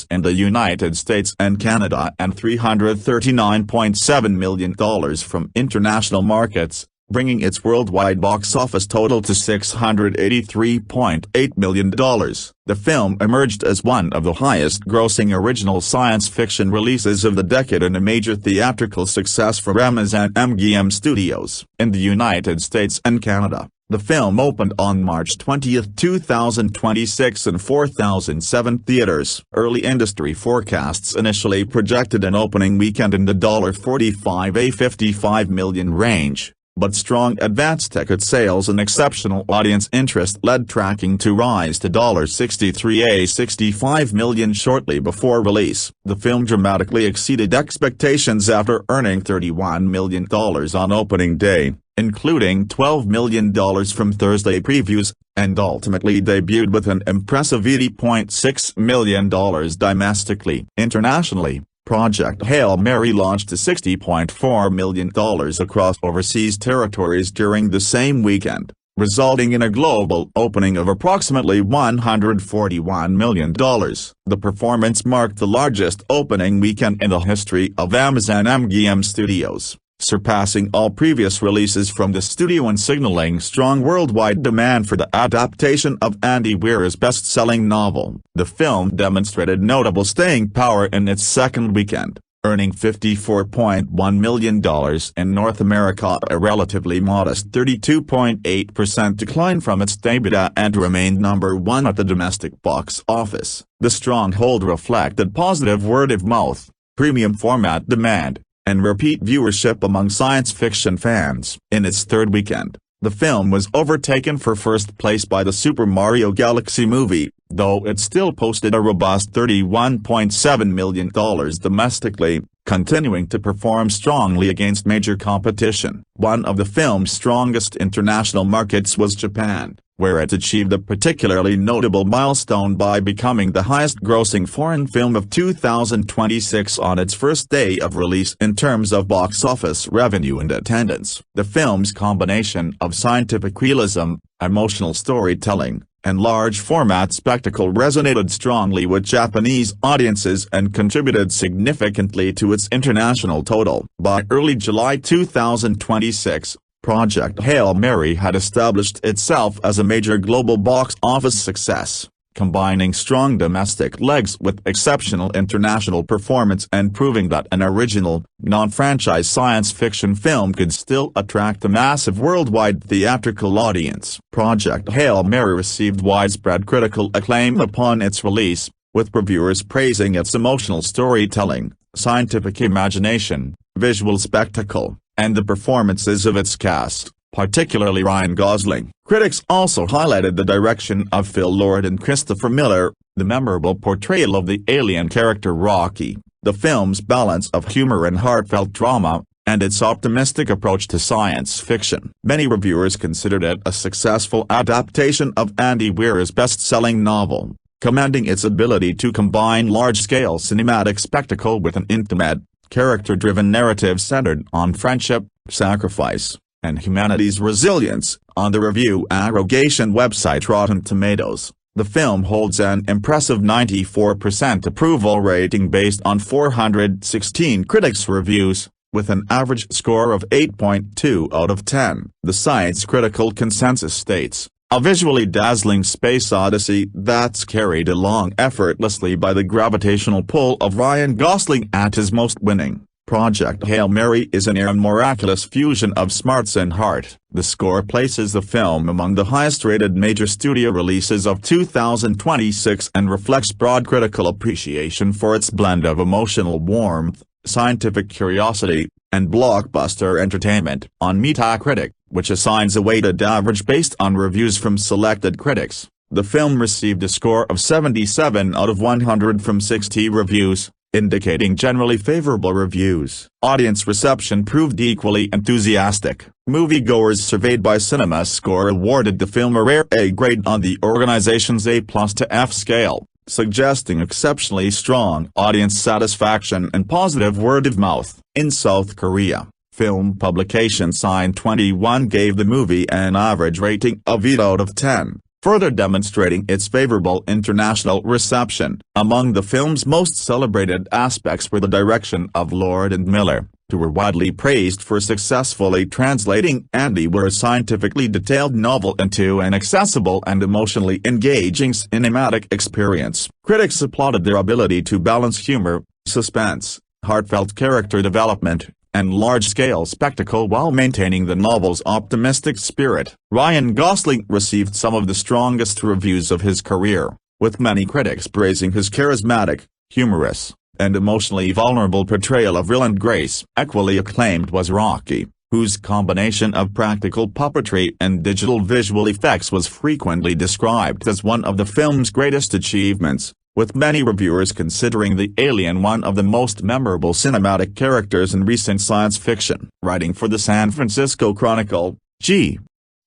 in the United States and Canada and $339.7 million from international markets, bringing its worldwide box office total to $683.8 million. The film emerged as one of the highest-grossing original science fiction releases of the decade and a major theatrical success for Amazon MGM Studios. In the United States and Canada, the film opened on March 20, 2026 in 4,007 theaters. Early industry forecasts initially projected an opening weekend in the $45–55 million range, but strong advance ticket sales and exceptional audience interest led tracking to rise to $63–65 million shortly before release. The film dramatically exceeded expectations after earning $31 million on opening day, including $12 million from Thursday previews, and ultimately debuted with an impressive $80.6 million domestically. Internationally, Project Hail Mary launched to $60.4 million across overseas territories during the same weekend, resulting in a global opening of approximately $141 million. The performance marked the largest opening weekend in the history of Amazon MGM Studios, surpassing all previous releases from the studio and signaling strong worldwide demand for the adaptation of Andy Weir's best-selling novel. The film demonstrated notable staying power in its second weekend, earning $54.1 million in North America, a relatively modest 32.8% decline from its debut, and remained #1 at the domestic box office. The strong hold reflected positive word-of-mouth, premium format demand, and repeat viewership among science fiction fans. In its third weekend, the film was overtaken for first place by the Super Mario Galaxy movie, though it still posted a robust $31.7 million domestically, continuing to perform strongly against major competition. One of the film's strongest international markets was Japan, where it achieved a particularly notable milestone by becoming the highest-grossing foreign film of 2026 on its first day of release in terms of box office revenue and attendance. The film's combination of scientific realism, emotional storytelling, and large-format spectacle resonated strongly with Japanese audiences and contributed significantly to its international total. By early July 2026, Project Hail Mary had established itself as a major global box office success, combining strong domestic legs with exceptional international performance and proving that an original, non-franchise science fiction film could still attract a massive worldwide theatrical audience. Project Hail Mary received widespread critical acclaim upon its release, with reviewers praising its emotional storytelling, scientific imagination, visual spectacle, and the performances of its cast, particularly Ryan Gosling. Critics also highlighted the direction of Phil Lord and Christopher Miller, the memorable portrayal of the alien character Rocky, the film's balance of humor and heartfelt drama, and its optimistic approach to science fiction. Many reviewers considered it a successful adaptation of Andy Weir's best-selling novel, commending its ability to combine large-scale cinematic spectacle with an intimate, character-driven narrative centered on friendship, sacrifice, and humanity's resilience. On the review aggregation website Rotten Tomatoes, the film holds an impressive 94% approval rating based on 416 critics' reviews, with an average score of 8.2 out of 10. The science critical consensus states, "A visually dazzling space odyssey that's carried along effortlessly by the gravitational pull of Ryan Gosling at his most winning. Project Hail Mary is a near miraculous fusion of smarts and heart." The score places the film among the highest-rated major studio releases of 2026 and reflects broad critical appreciation for its blend of emotional warmth, scientific curiosity, and blockbuster entertainment. On Metacritic, which assigns a weighted average based on reviews from selected critics, the film received a score of 77 out of 100 from 60 reviews, indicating generally favorable reviews. Audience reception proved equally enthusiastic. Moviegoers surveyed by CinemaScore awarded the film a rare A grade on the organization's A+ to F scale, suggesting exceptionally strong audience satisfaction and positive word of mouth. In South Korea, film publication Sign 21 gave the movie an average rating of 8 out of 10. Further demonstrating its favorable international reception. Among the film's most celebrated aspects were the direction of Lord and Miller, who were widely praised for successfully translating Andy Weir's scientifically detailed novel into an accessible and emotionally engaging cinematic experience. Critics applauded their ability to balance humor, suspense, heartfelt character development, and large-scale spectacle while maintaining the novel's optimistic spirit. Ryan Gosling received some of the strongest reviews of his career, with many critics praising his charismatic, humorous, and emotionally vulnerable portrayal of Will and Grace. Equally acclaimed was Rocky, whose combination of practical puppetry and digital visual effects was frequently described as one of the film's greatest achievements, with many reviewers considering the alien one of the most memorable cinematic characters in recent science fiction. Writing for the San Francisco Chronicle, G.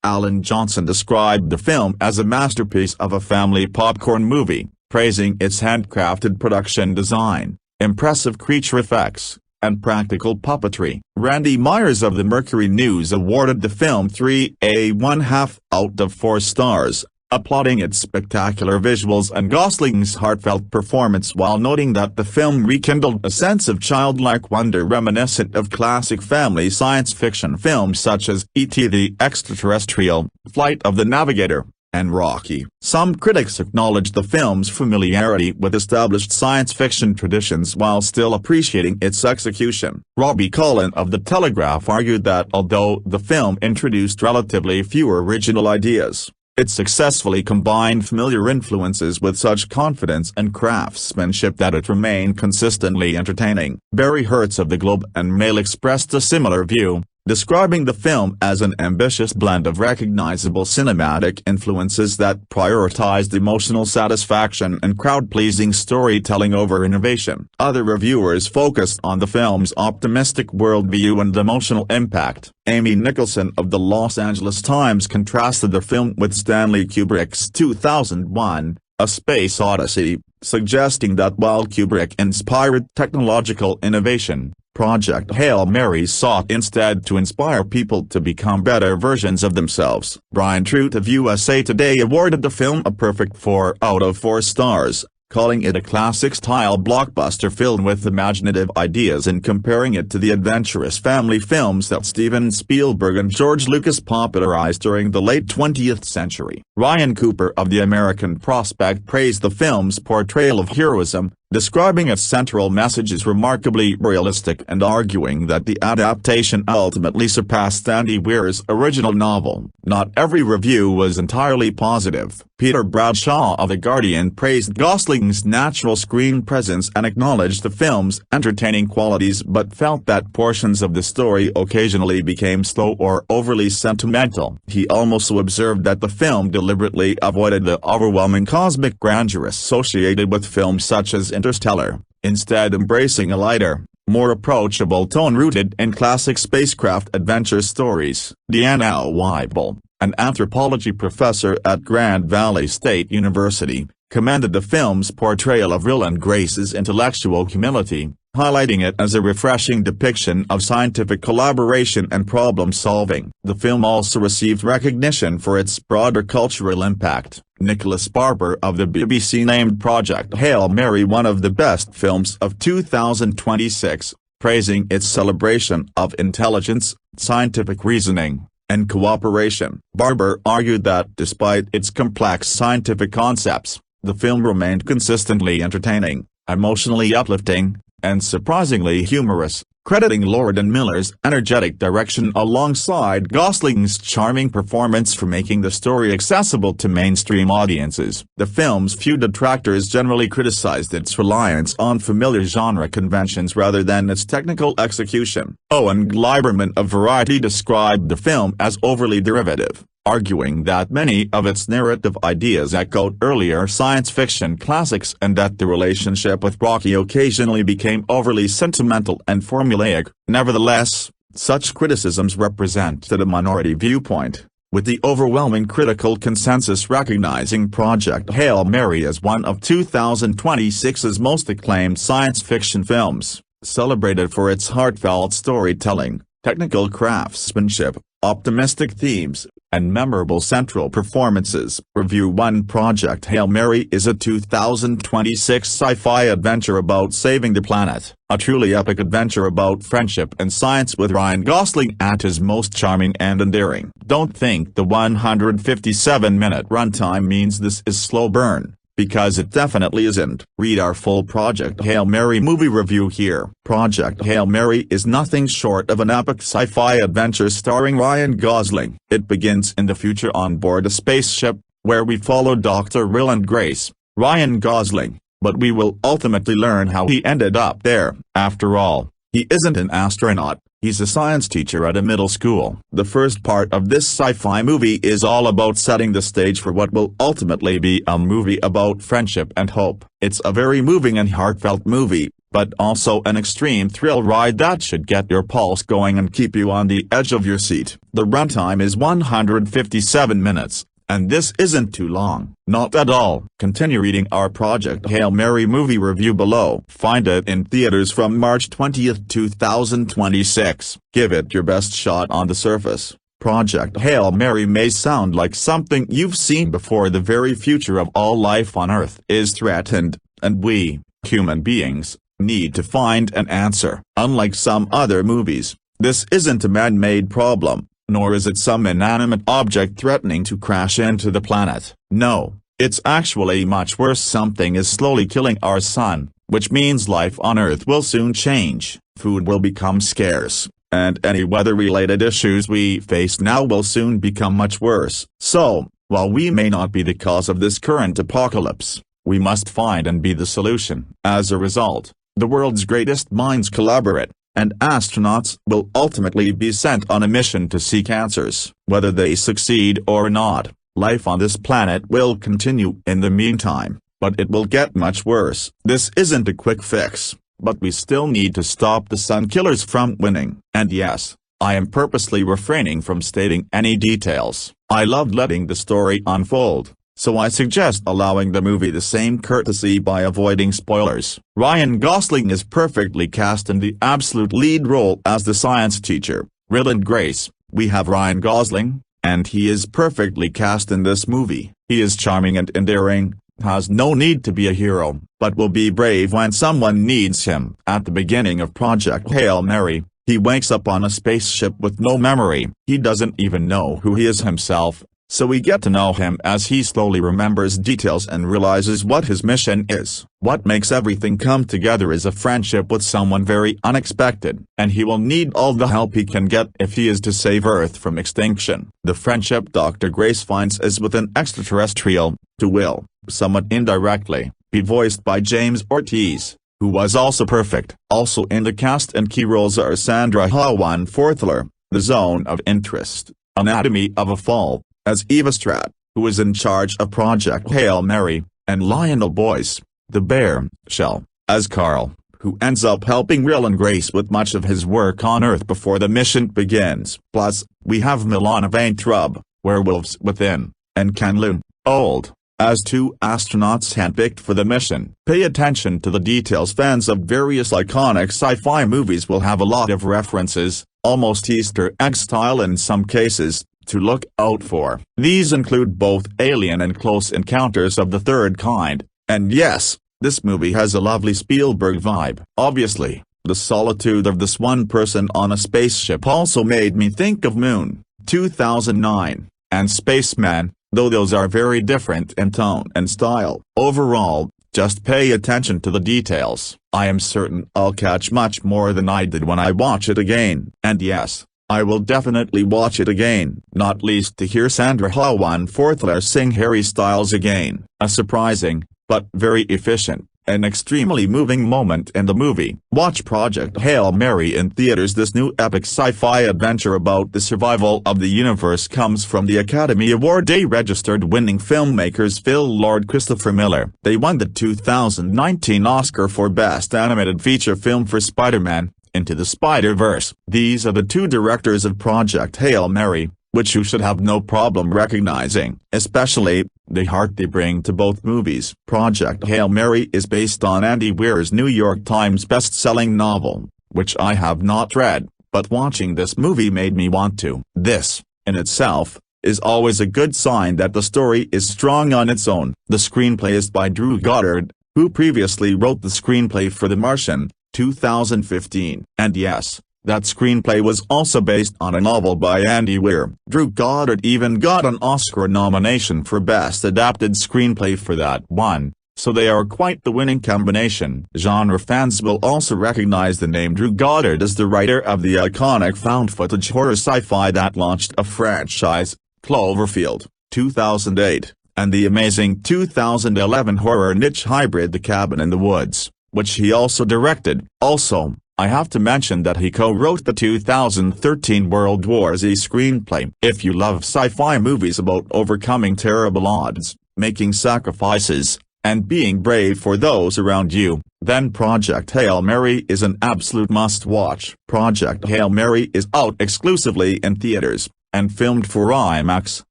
Alan Johnson described the film as a masterpiece of a family popcorn movie, praising its handcrafted production design, impressive creature effects, and practical puppetry. Randy Myers of the Mercury News awarded the film 3.5 out of 4 stars, applauding its spectacular visuals and Gosling's heartfelt performance while noting that the film rekindled a sense of childlike wonder reminiscent of classic family science fiction films such as E.T. the Extraterrestrial, Flight of the Navigator, and Rocky. Some critics acknowledged the film's familiarity with established science fiction traditions while still appreciating its execution. Robbie Cullen of The Telegraph argued that although the film introduced relatively fewer original ideas, it successfully combined familiar influences with such confidence and craftsmanship that it remained consistently entertaining. Barry Hertz of the Globe and Mail expressed a similar view, describing the film as an ambitious blend of recognizable cinematic influences that prioritized emotional satisfaction and crowd-pleasing storytelling over innovation. Other reviewers focused on the film's optimistic worldview and emotional impact. Amy Nicholson of the Los Angeles Times contrasted the film with Stanley Kubrick's 2001, A Space Odyssey, suggesting that while Kubrick inspired technological innovation, Project Hail Mary sought instead to inspire people to become better versions of themselves. Brian Truitt of USA Today awarded the film a perfect 4 out of 4 stars, calling it a classic-style blockbuster filled with imaginative ideas and comparing it to the adventurous family films that Steven Spielberg and George Lucas popularized during the late 20th century. Ryan Cooper of The American Prospect praised the film's portrayal of heroism, describing its central message as remarkably realistic and arguing that the adaptation ultimately surpassed Andy Weir's original novel. Not every review was entirely positive. Peter Bradshaw of The Guardian praised Gosling's natural screen presence and acknowledged the film's entertaining qualities but felt that portions of the story occasionally became slow or overly sentimental. He also observed that the film deliberately avoided the overwhelming cosmic grandeur associated with films such as Interstellar, instead embracing a lighter, more approachable tone rooted in classic spacecraft adventure stories. Deanna Weibel, an anthropology professor at Grand Valley State University, commended the film's portrayal of Will and Grace's intellectual humility, highlighting it as a refreshing depiction of scientific collaboration and problem-solving. The film also received recognition for its broader cultural impact. Nicholas Barber of the BBC named Project Hail Mary one of the best films of 2026, praising its celebration of intelligence, scientific reasoning, and cooperation. Barber argued that despite its complex scientific concepts, the film remained consistently entertaining, emotionally uplifting, and surprisingly humorous, crediting Lord and Miller's energetic direction alongside Gosling's charming performance for making the story accessible to mainstream audiences. The film's few detractors generally criticized its reliance on familiar genre conventions rather than its technical execution. Owen Gleiberman of Variety described the film as overly derivative, arguing that many of its narrative ideas echoed earlier science fiction classics and that the relationship with Rocky occasionally became overly sentimental and formulaic. Nevertheless, such criticisms represented a minority viewpoint, with the overwhelming critical consensus recognizing Project Hail Mary as one of 2026's most acclaimed science fiction films, celebrated for its heartfelt storytelling, technical craftsmanship, optimistic themes, and memorable central performances. Review 1 Project Hail Mary is a 2026 sci-fi adventure about saving the planet, a truly epic adventure about friendship and science with Ryan Gosling at his most charming and endearing. Don't think the 157-minute runtime means this is slow burn, because it definitely isn't. Read our full Project Hail Mary movie review here. Project Hail Mary is nothing short of an epic sci-fi adventure starring Ryan Gosling. It begins in the future on board a spaceship, where we follow Dr. Will and Grace, Ryan Gosling, but we will ultimately learn how he ended up there. After all, he isn't an astronaut. He's a science teacher at a middle school. The first part of this sci-fi movie is all about setting the stage for what will ultimately be a movie about friendship and hope. It's a very moving and heartfelt movie, but also an extreme thrill ride that should get your pulse going and keep you on the edge of your seat. The runtime is 157 minutes. And this isn't too long. Not at all. Continue reading our Project Hail Mary movie review below. Find it in theaters from March 20, 2026. Give it your best shot. On the surface, Project Hail Mary may sound like something you've seen before. The very future of all life on Earth is threatened, and we, human beings, need to find an answer. Unlike some other movies, this isn't a man-made problem, nor is it some inanimate object threatening to crash into the planet. No, it's actually much worse. Something is slowly killing our sun, which means life on Earth will soon change, food will become scarce, and any weather-related issues we face now will soon become much worse. So, while we may not be the cause of this current apocalypse, we must find and be the solution. As a result, the world's greatest minds collaborate, and astronauts will ultimately be sent on a mission to seek answers. Whether they succeed or not, life on this planet will continue in the meantime, but it will get much worse. This isn't a quick fix, but we still need to stop the sun killers from winning. And yes, I am purposely refraining from stating any details. I loved letting the story unfold, so I suggest allowing the movie the same courtesy by avoiding spoilers. Ryan Gosling is perfectly cast in the absolute lead role as the science teacher. Will and Grace, we have Ryan Gosling, and he is perfectly cast in this movie. He is charming and endearing, has no need to be a hero, but will be brave when someone needs him. At the beginning of Project Hail Mary, he wakes up on a spaceship with no memory. He doesn't even know who he is himself, so we get to know him as he slowly remembers details and realizes what his mission is. What makes everything come together is a friendship with someone very unexpected, and he will need all the help he can get if he is to save Earth from extinction. The friendship Dr. Grace finds is with an extraterrestrial, who will, somewhat indirectly, be voiced by James Ortiz, who was also perfect. Also in the cast and key roles are Sandra Hwan Fortler, The Zone of Interest, Anatomy of a Fall, as Eva Stratt, who is in charge of Project Hail Mary, and Lionel Boyce, the Bear, Shell, as Carl, who ends up helping Will and Grace with much of his work on Earth before the mission begins. Plus, we have Milana Vaintrub, Werewolves Within, and Ken Lin, Old, as two astronauts handpicked for the mission. Pay attention to the details. Fans of various iconic sci-fi movies will have a lot of references, almost Easter egg style in some cases, to look out for. These include both Alien and Close Encounters of the Third Kind, and yes, this movie has a lovely Spielberg vibe. Obviously, the solitude of this one person on a spaceship also made me think of Moon, 2009, and Spaceman, though those are very different in tone and style. Overall, just pay attention to the details. I am certain I'll catch much more than I did when I watch it again. And yes, I will definitely watch it again, not least to hear Sandra Hwan Fortler sing Harry Styles again. A surprising, but very efficient, and extremely moving moment in the movie. Watch Project Hail Mary in theaters. This new epic sci-fi adventure about the survival of the universe comes from the Academy Award Day registered winning filmmakers Phil Lord, Christopher Miller. They won the 2019 Oscar for Best Animated Feature Film for Spider-Man: Into the Spider-Verse. These are the two directors of Project Hail Mary, which you should have no problem recognizing, especially the heart they bring to both movies. Project Hail Mary is based on Andy Weir's New York Times best-selling novel, which I have not read, but watching this movie made me want to. This, in itself, is always a good sign that the story is strong on its own. The screenplay is by Drew Goddard, who previously wrote the screenplay for The Martian, 2015. And yes, that screenplay was also based on a novel by Andy Weir. Drew Goddard even got an Oscar nomination for Best Adapted Screenplay for that one, so they are quite the winning combination. Genre fans will also recognize the name Drew Goddard as the writer of the iconic found-footage horror sci-fi that launched a franchise, Cloverfield, 2008, and the amazing 2011 horror niche hybrid The Cabin in the Woods, which he also directed. Also, I have to mention that he co-wrote the 2013 World War Z screenplay. If you love sci-fi movies about overcoming terrible odds, making sacrifices, and being brave for those around you, then Project Hail Mary is an absolute must-watch. Project Hail Mary is out exclusively in theaters, and filmed for IMAX,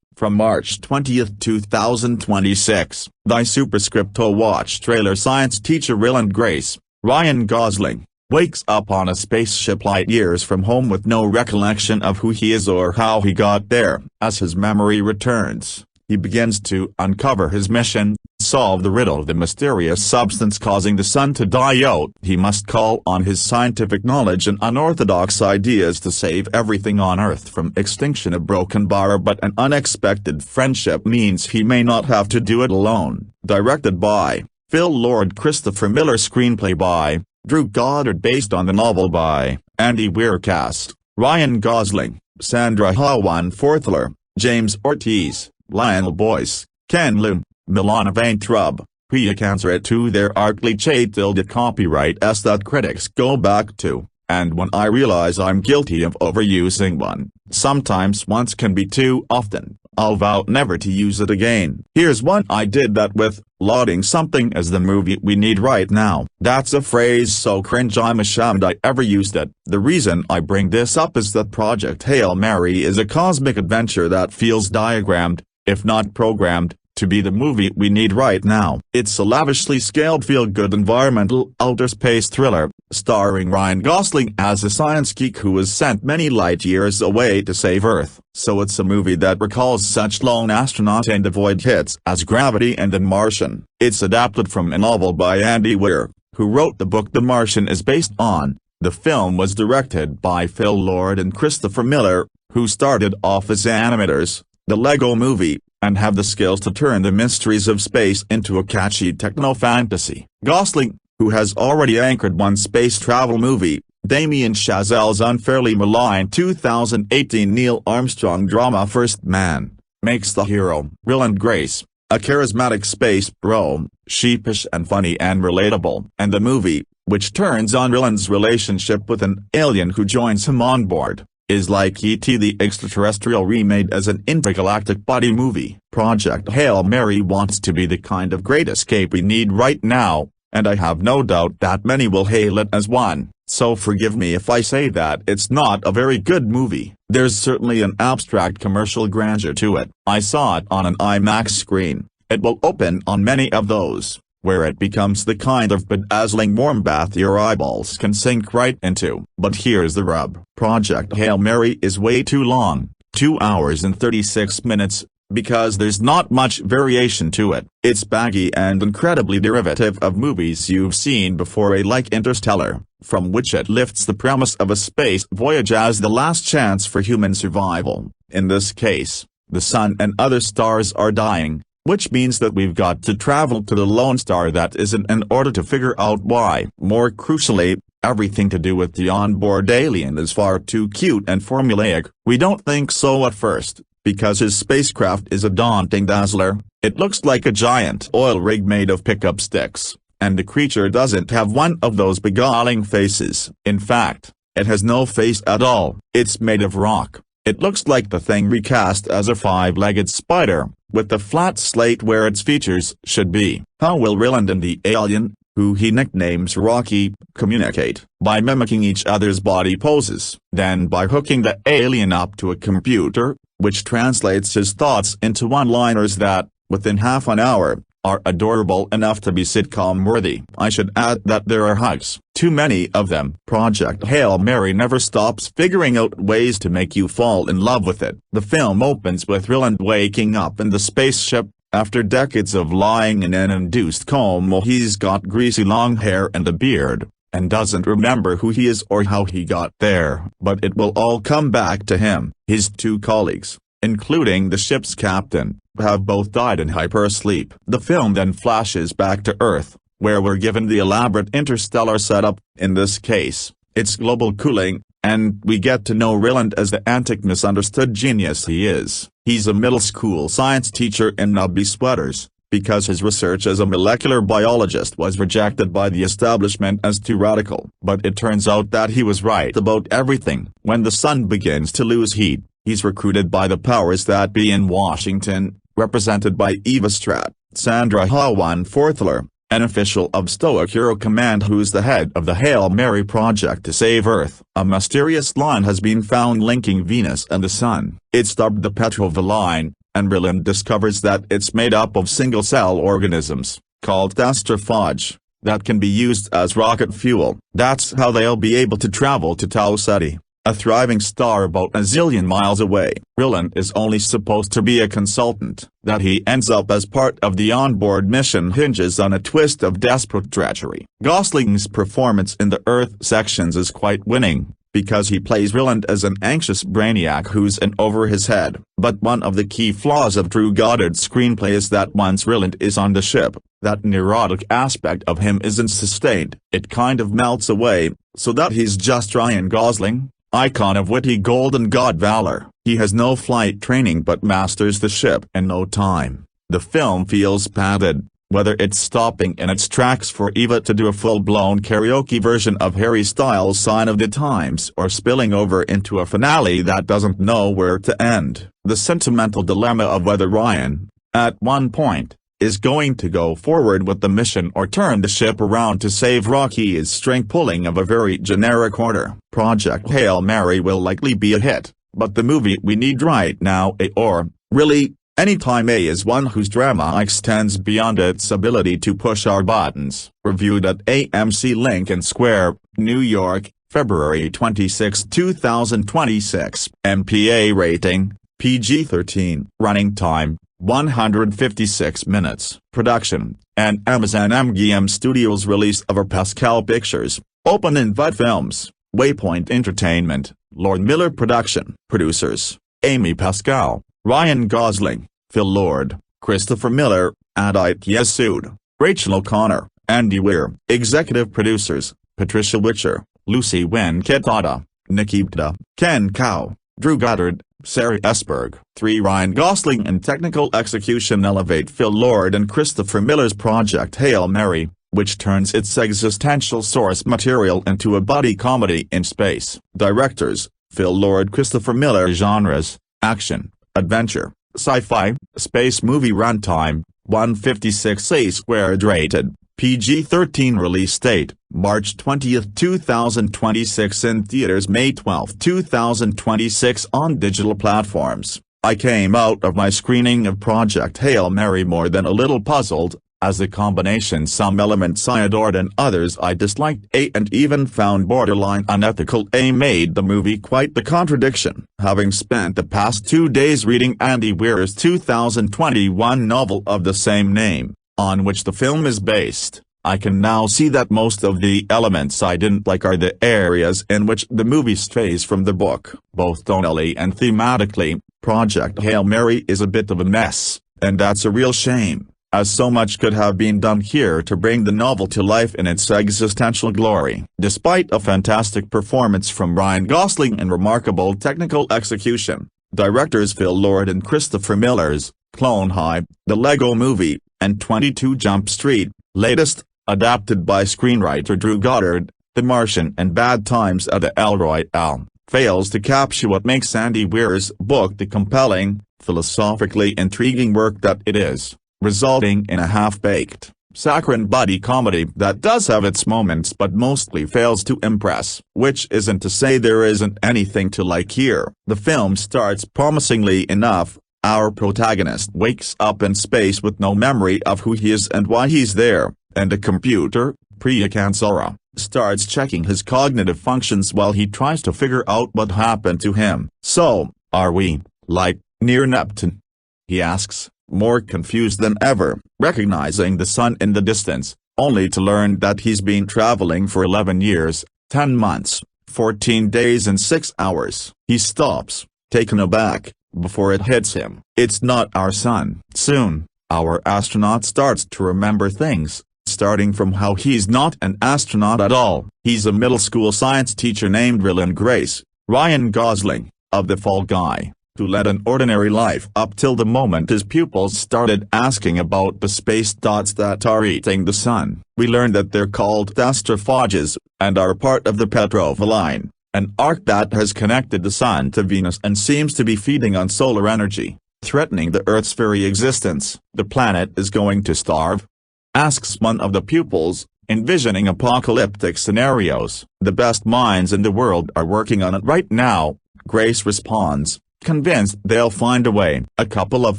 from March 20, 2026. The Superscripto watch trailer. Science teacher Will and Grace, Ryan Gosling, wakes up on a spaceship light years from home with no recollection of who he is or how he got there. As his memory returns, he begins to uncover his mission, solve the riddle of the mysterious substance causing the sun to die out. He must call on his scientific knowledge and unorthodox ideas to save everything on Earth from extinction. A broken bar but an unexpected friendship means he may not have to do it alone. Directed by Phil Lord, Christopher Miller. Screenplay by Drew Goddard based on the novel by Andy Weir. Cast: Ryan Gosling, Sandra Hwan Fortler, James Ortiz, Lionel Boyce, Ken Lin, Milana Vaintrub, Priya Kansrat. To their artly tilde copyright that critics go back to, and when I realize I'm guilty of overusing one, sometimes once can be too often, I'll vow never to use it again. Here's one I did that with: lauding something as the movie we need right now. That's a phrase so cringe I'm ashamed I ever used it. The reason I bring this up is that Project Hail Mary is a cosmic adventure that feels diagrammed, if not programmed, to be the movie we need right now. It's a lavishly scaled feel-good environmental outer space thriller, starring Ryan Gosling as a science geek who was sent many light years away to save Earth. So it's a movie that recalls such lone astronaut and avoid hits as Gravity and The Martian. It's adapted from a novel by Andy Weir, who wrote the book The Martian is based on. The film was directed by Phil Lord and Christopher Miller, who started off as animators, the Lego Movie, and have the skills to turn the mysteries of space into a catchy techno-fantasy. Gosling, who has already anchored one space travel movie, Damien Chazelle's unfairly maligned 2018 Neil Armstrong drama First Man, makes the hero. Ryland Grace, a charismatic space bro, sheepish and funny and relatable. And the movie, which turns on Ryland's relationship with an alien who joins him on board, is like E.T. the Extraterrestrial remade as an intergalactic buddy movie. Project Hail Mary wants to be the kind of great escape we need right now, and I have no doubt that many will hail it as one. So forgive me if I say that it's not a very good movie. There's certainly an abstract commercial grandeur to it. I saw it on an IMAX screen. It will open on many of those, where it becomes the kind of bedazzling warm bath your eyeballs can sink right into. But here's the rub. Project Hail Mary is way too long, 2 hours and 36 minutes, because there's not much variation to it. It's baggy and incredibly derivative of movies you've seen before, like Interstellar, from which it lifts the premise of a space voyage as the last chance for human survival. In this case, the sun and other stars are dying, which means that we've got to travel to the lone star that isn't in order to figure out why. More crucially, everything to do with the onboard alien is far too cute and formulaic. We don't think so at first, because his spacecraft is a daunting dazzler. It looks like a giant oil rig made of pickup sticks, and the creature doesn't have one of those beguiling faces. In fact, it has no face at all. It's made of rock. It looks like the thing recast as a 5-legged spider, with the flat slate where its features should be. How will Ryland and the alien, who he nicknames Rocky, communicate? By mimicking each other's body poses. Then by hooking the alien up to a computer, which translates his thoughts into one-liners that, within half an hour, are adorable enough to be sitcom-worthy. I should add that there are hugs, too many of them. Project Hail Mary never stops figuring out ways to make you fall in love with it. The film opens with Ryland waking up in the spaceship, after decades of lying in an induced coma. He's got greasy long hair and a beard, and doesn't remember who he is or how he got there. But it will all come back to him. His 2 colleagues, including the ship's captain, have both died in hypersleep. The film then flashes back to Earth, where we're given the elaborate interstellar setup. In this case, it's global cooling, and we get to know Ryland as the antic misunderstood genius he is. He's a middle school science teacher in nubby sweaters, because his research as a molecular biologist was rejected by the establishment as too radical. But it turns out that he was right about everything. When the sun begins to lose heat, he's recruited by the powers that be in Washington, represented by Eva Stratt, Sandra Hawan Forthler, an official of Stoic Hero Command who's the head of the Hail Mary project to save Earth. A mysterious line has been found linking Venus and the Sun. It's dubbed the Petrova line, and Ryland discovers that it's made up of single-cell organisms, called astrophage, that can be used as rocket fuel. That's how they'll be able to travel to Tau Ceti, a thriving star about a zillion miles away. Ryland is only supposed to be a consultant. That he ends up as part of the onboard mission hinges on a twist of desperate treachery. Gosling's performance in the Earth sections is quite winning, because he plays Ryland as an anxious brainiac who's in over his head. But one of the key flaws of Drew Goddard's screenplay is that once Ryland is on the ship, that neurotic aspect of him isn't sustained. It kind of melts away, so that he's just Ryan Gosling, icon of witty golden god valor. He has no flight training but masters the ship in no time. The film feels padded, whether it's stopping in its tracks for Eva to do a full-blown karaoke version of Harry Styles' Sign of the Times or spilling over into a finale that doesn't know where to end. The sentimental dilemma of whether Ryan, at one point, is going to go forward with the mission or turn the ship around to save Rocky is string-pulling of a very generic order. Project Hail Mary will likely be a hit, but the movie we need right now, or, really, Anytime A is one whose drama extends beyond its ability to push our buttons. Reviewed at AMC Lincoln Square, New York, February 26, 2026. MPA rating, PG-13. Running time, 156 minutes. Production, and Amazon MGM Studios release of Pascal Pictures, Open Invite Films, Waypoint Entertainment, Lord Miller Production. Producers, Amy Pascal, Ryan Gosling, Phil Lord, Christopher Miller, Adit Yesud, Rachel O'Connor, Andy Weir. Executive producers, Patricia Witcher, Lucy Wenketata, Nikki Pta, Ken Cow, Drew Goddard, Sarah Esberg. 3. Ryan Gosling and technical execution elevate Phil Lord and Christopher Miller's Project Hail Mary, which turns its existential source material into a buddy comedy in space. Directors, Phil Lord, Christopher Miller. Genres, action, adventure, sci-fi, space movie. Runtime, 156 rated, PG-13. Release date, March 20, 2026. In theaters May 12, 2026. On digital platforms. I came out of my screening of Project Hail Mary more than a little puzzled, as the combination some elements I adored and others I disliked and even found borderline unethical made the movie quite the contradiction. Having spent the past 2 days reading Andy Weir's 2021 novel of the same name, on which the film is based, I can now see that most of the elements I didn't like are the areas in which the movie strays from the book. Both tonally and thematically, Project Hail Mary is a bit of a mess, and that's a real shame, as so much could have been done here to bring the novel to life in its existential glory. Despite a fantastic performance from Ryan Gosling and remarkable technical execution, directors Phil Lord and Christopher Miller's Clone High, The Lego Movie, and 22 Jump Street, latest, adapted by screenwriter Drew Goddard, The Martian and Bad Times at the El Royale, fails to capture what makes Andy Weir's book the compelling, philosophically intriguing work that it is, resulting in a half-baked, saccharine buddy comedy that does have its moments but mostly fails to impress. Which isn't to say there isn't anything to like here. The film starts promisingly enough. Our protagonist wakes up in space with no memory of who he is and why he's there, and a computer, Priya Kansara, starts checking his cognitive functions while he tries to figure out what happened to him. So, are we, like, near Neptune? He asks, more confused than ever, recognizing the sun in the distance, only to learn that he's been traveling for 11 years, 10 months, 14 days and 6 hours. He stops, taken aback, before it hits him. It's not our sun. Soon, our astronaut starts to remember things, starting from how he's not an astronaut at all. He's a middle school science teacher named Rylan Grace, Ryan Gosling, of The Fall Guy, who led an ordinary life up till the moment his pupils started asking about the space dots that are eating the sun. We learned that they're called astrophages, and are part of the Petrova line, an arc that has connected the sun to Venus and seems to be feeding on solar energy, threatening the Earth's very existence. The planet is going to starve? Asks one of the pupils, envisioning apocalyptic scenarios. The best minds in the world are working on it right now, Grace responds, convinced they'll find a way. A couple of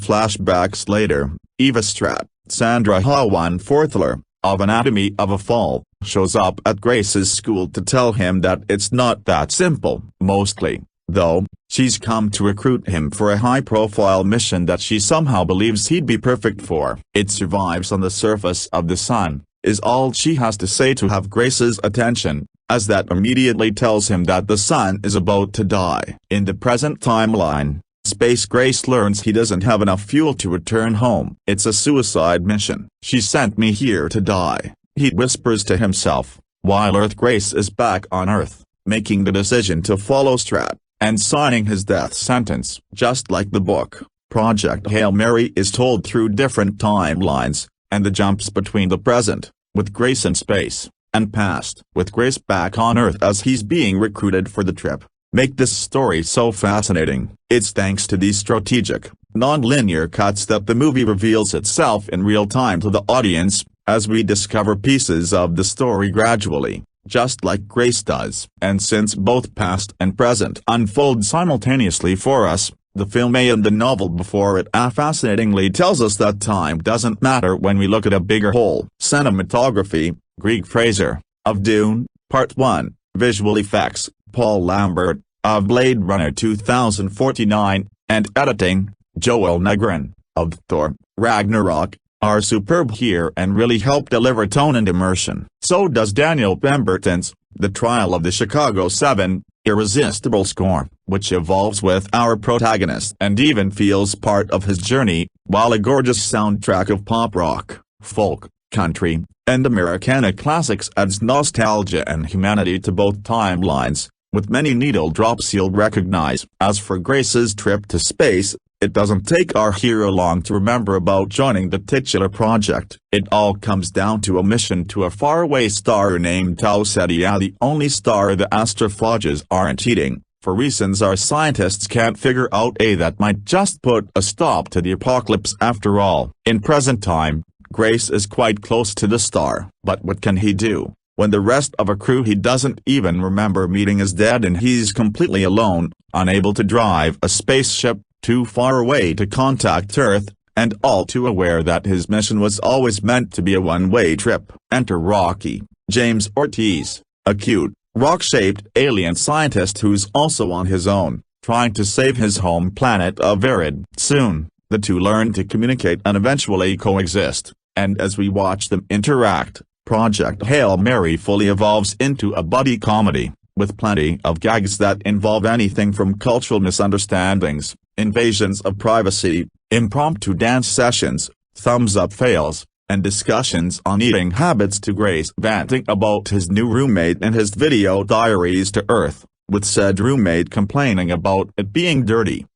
flashbacks later, Eva Stratt, Sandra Hawan Forthler, of Anatomy of a Fall, shows up at Grace's school to tell him that it's not that simple. Mostly, though, she's come to recruit him for a high-profile mission that she somehow believes he'd be perfect for. It survives on the surface of the sun, is all she has to say to have Grace's attention, as that immediately tells him that the sun is about to die. In the present timeline, Space Grace learns he doesn't have enough fuel to return home. It's a suicide mission. She sent me here to die, he whispers to himself, while Earth Grace is back on Earth, making the decision to follow Stratt, and signing his death sentence. Just like the book, Project Hail Mary is told through different timelines, and the jumps between the present, with Grace in space, and past, with Grace back on Earth as he's being recruited for the trip, make this story so fascinating. It's thanks to these strategic, non-linear cuts that the movie reveals itself in real time to the audience, as we discover pieces of the story gradually, just like Grace does. And since both past and present unfold simultaneously for us, the film and the novel before it fascinatingly tells us that time doesn't matter when we look at a bigger whole. Cinematography, Greg Fraser, of Dune, Part 1, Visual Effects, Paul Lambert, of Blade Runner 2049, and editing, Joel Negrin, of Thor, Ragnarok, are superb here and really help deliver tone and immersion. So does Daniel Pemberton's The Trial of the Chicago 7, irresistible score, which evolves with our protagonist and even feels part of his journey, while a gorgeous soundtrack of pop rock, folk, country, and Americana classics adds nostalgia and humanity to both timelines, with many needle drops you'll recognize. As for Grace's trip to space, it doesn't take our hero long to remember about joining the titular project. It all comes down to a mission to a faraway star named Tau Ceti, the only star the astrophages aren't eating, for reasons our scientists can't figure out. That might just put a stop to the apocalypse after all. In present time, Grace is quite close to the star. But what can he do, when the rest of a crew he doesn't even remember meeting is dead and he's completely alone, unable to drive a spaceship, too far away to contact Earth, and all too aware that his mission was always meant to be a one-way trip? Enter Rocky, James Ortiz, a cute, rock-shaped alien scientist who's also on his own, trying to save his home planet of Virid. Soon, the two learn to communicate and eventually coexist, and as we watch them interact, Project Hail Mary fully evolves into a buddy comedy, with plenty of gags that involve anything from cultural misunderstandings, invasions of privacy, impromptu dance sessions, thumbs-up fails, and discussions on eating habits to Grace venting about his new roommate and his video diaries to Earth, with said roommate complaining about it being dirty,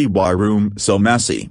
why room so messy?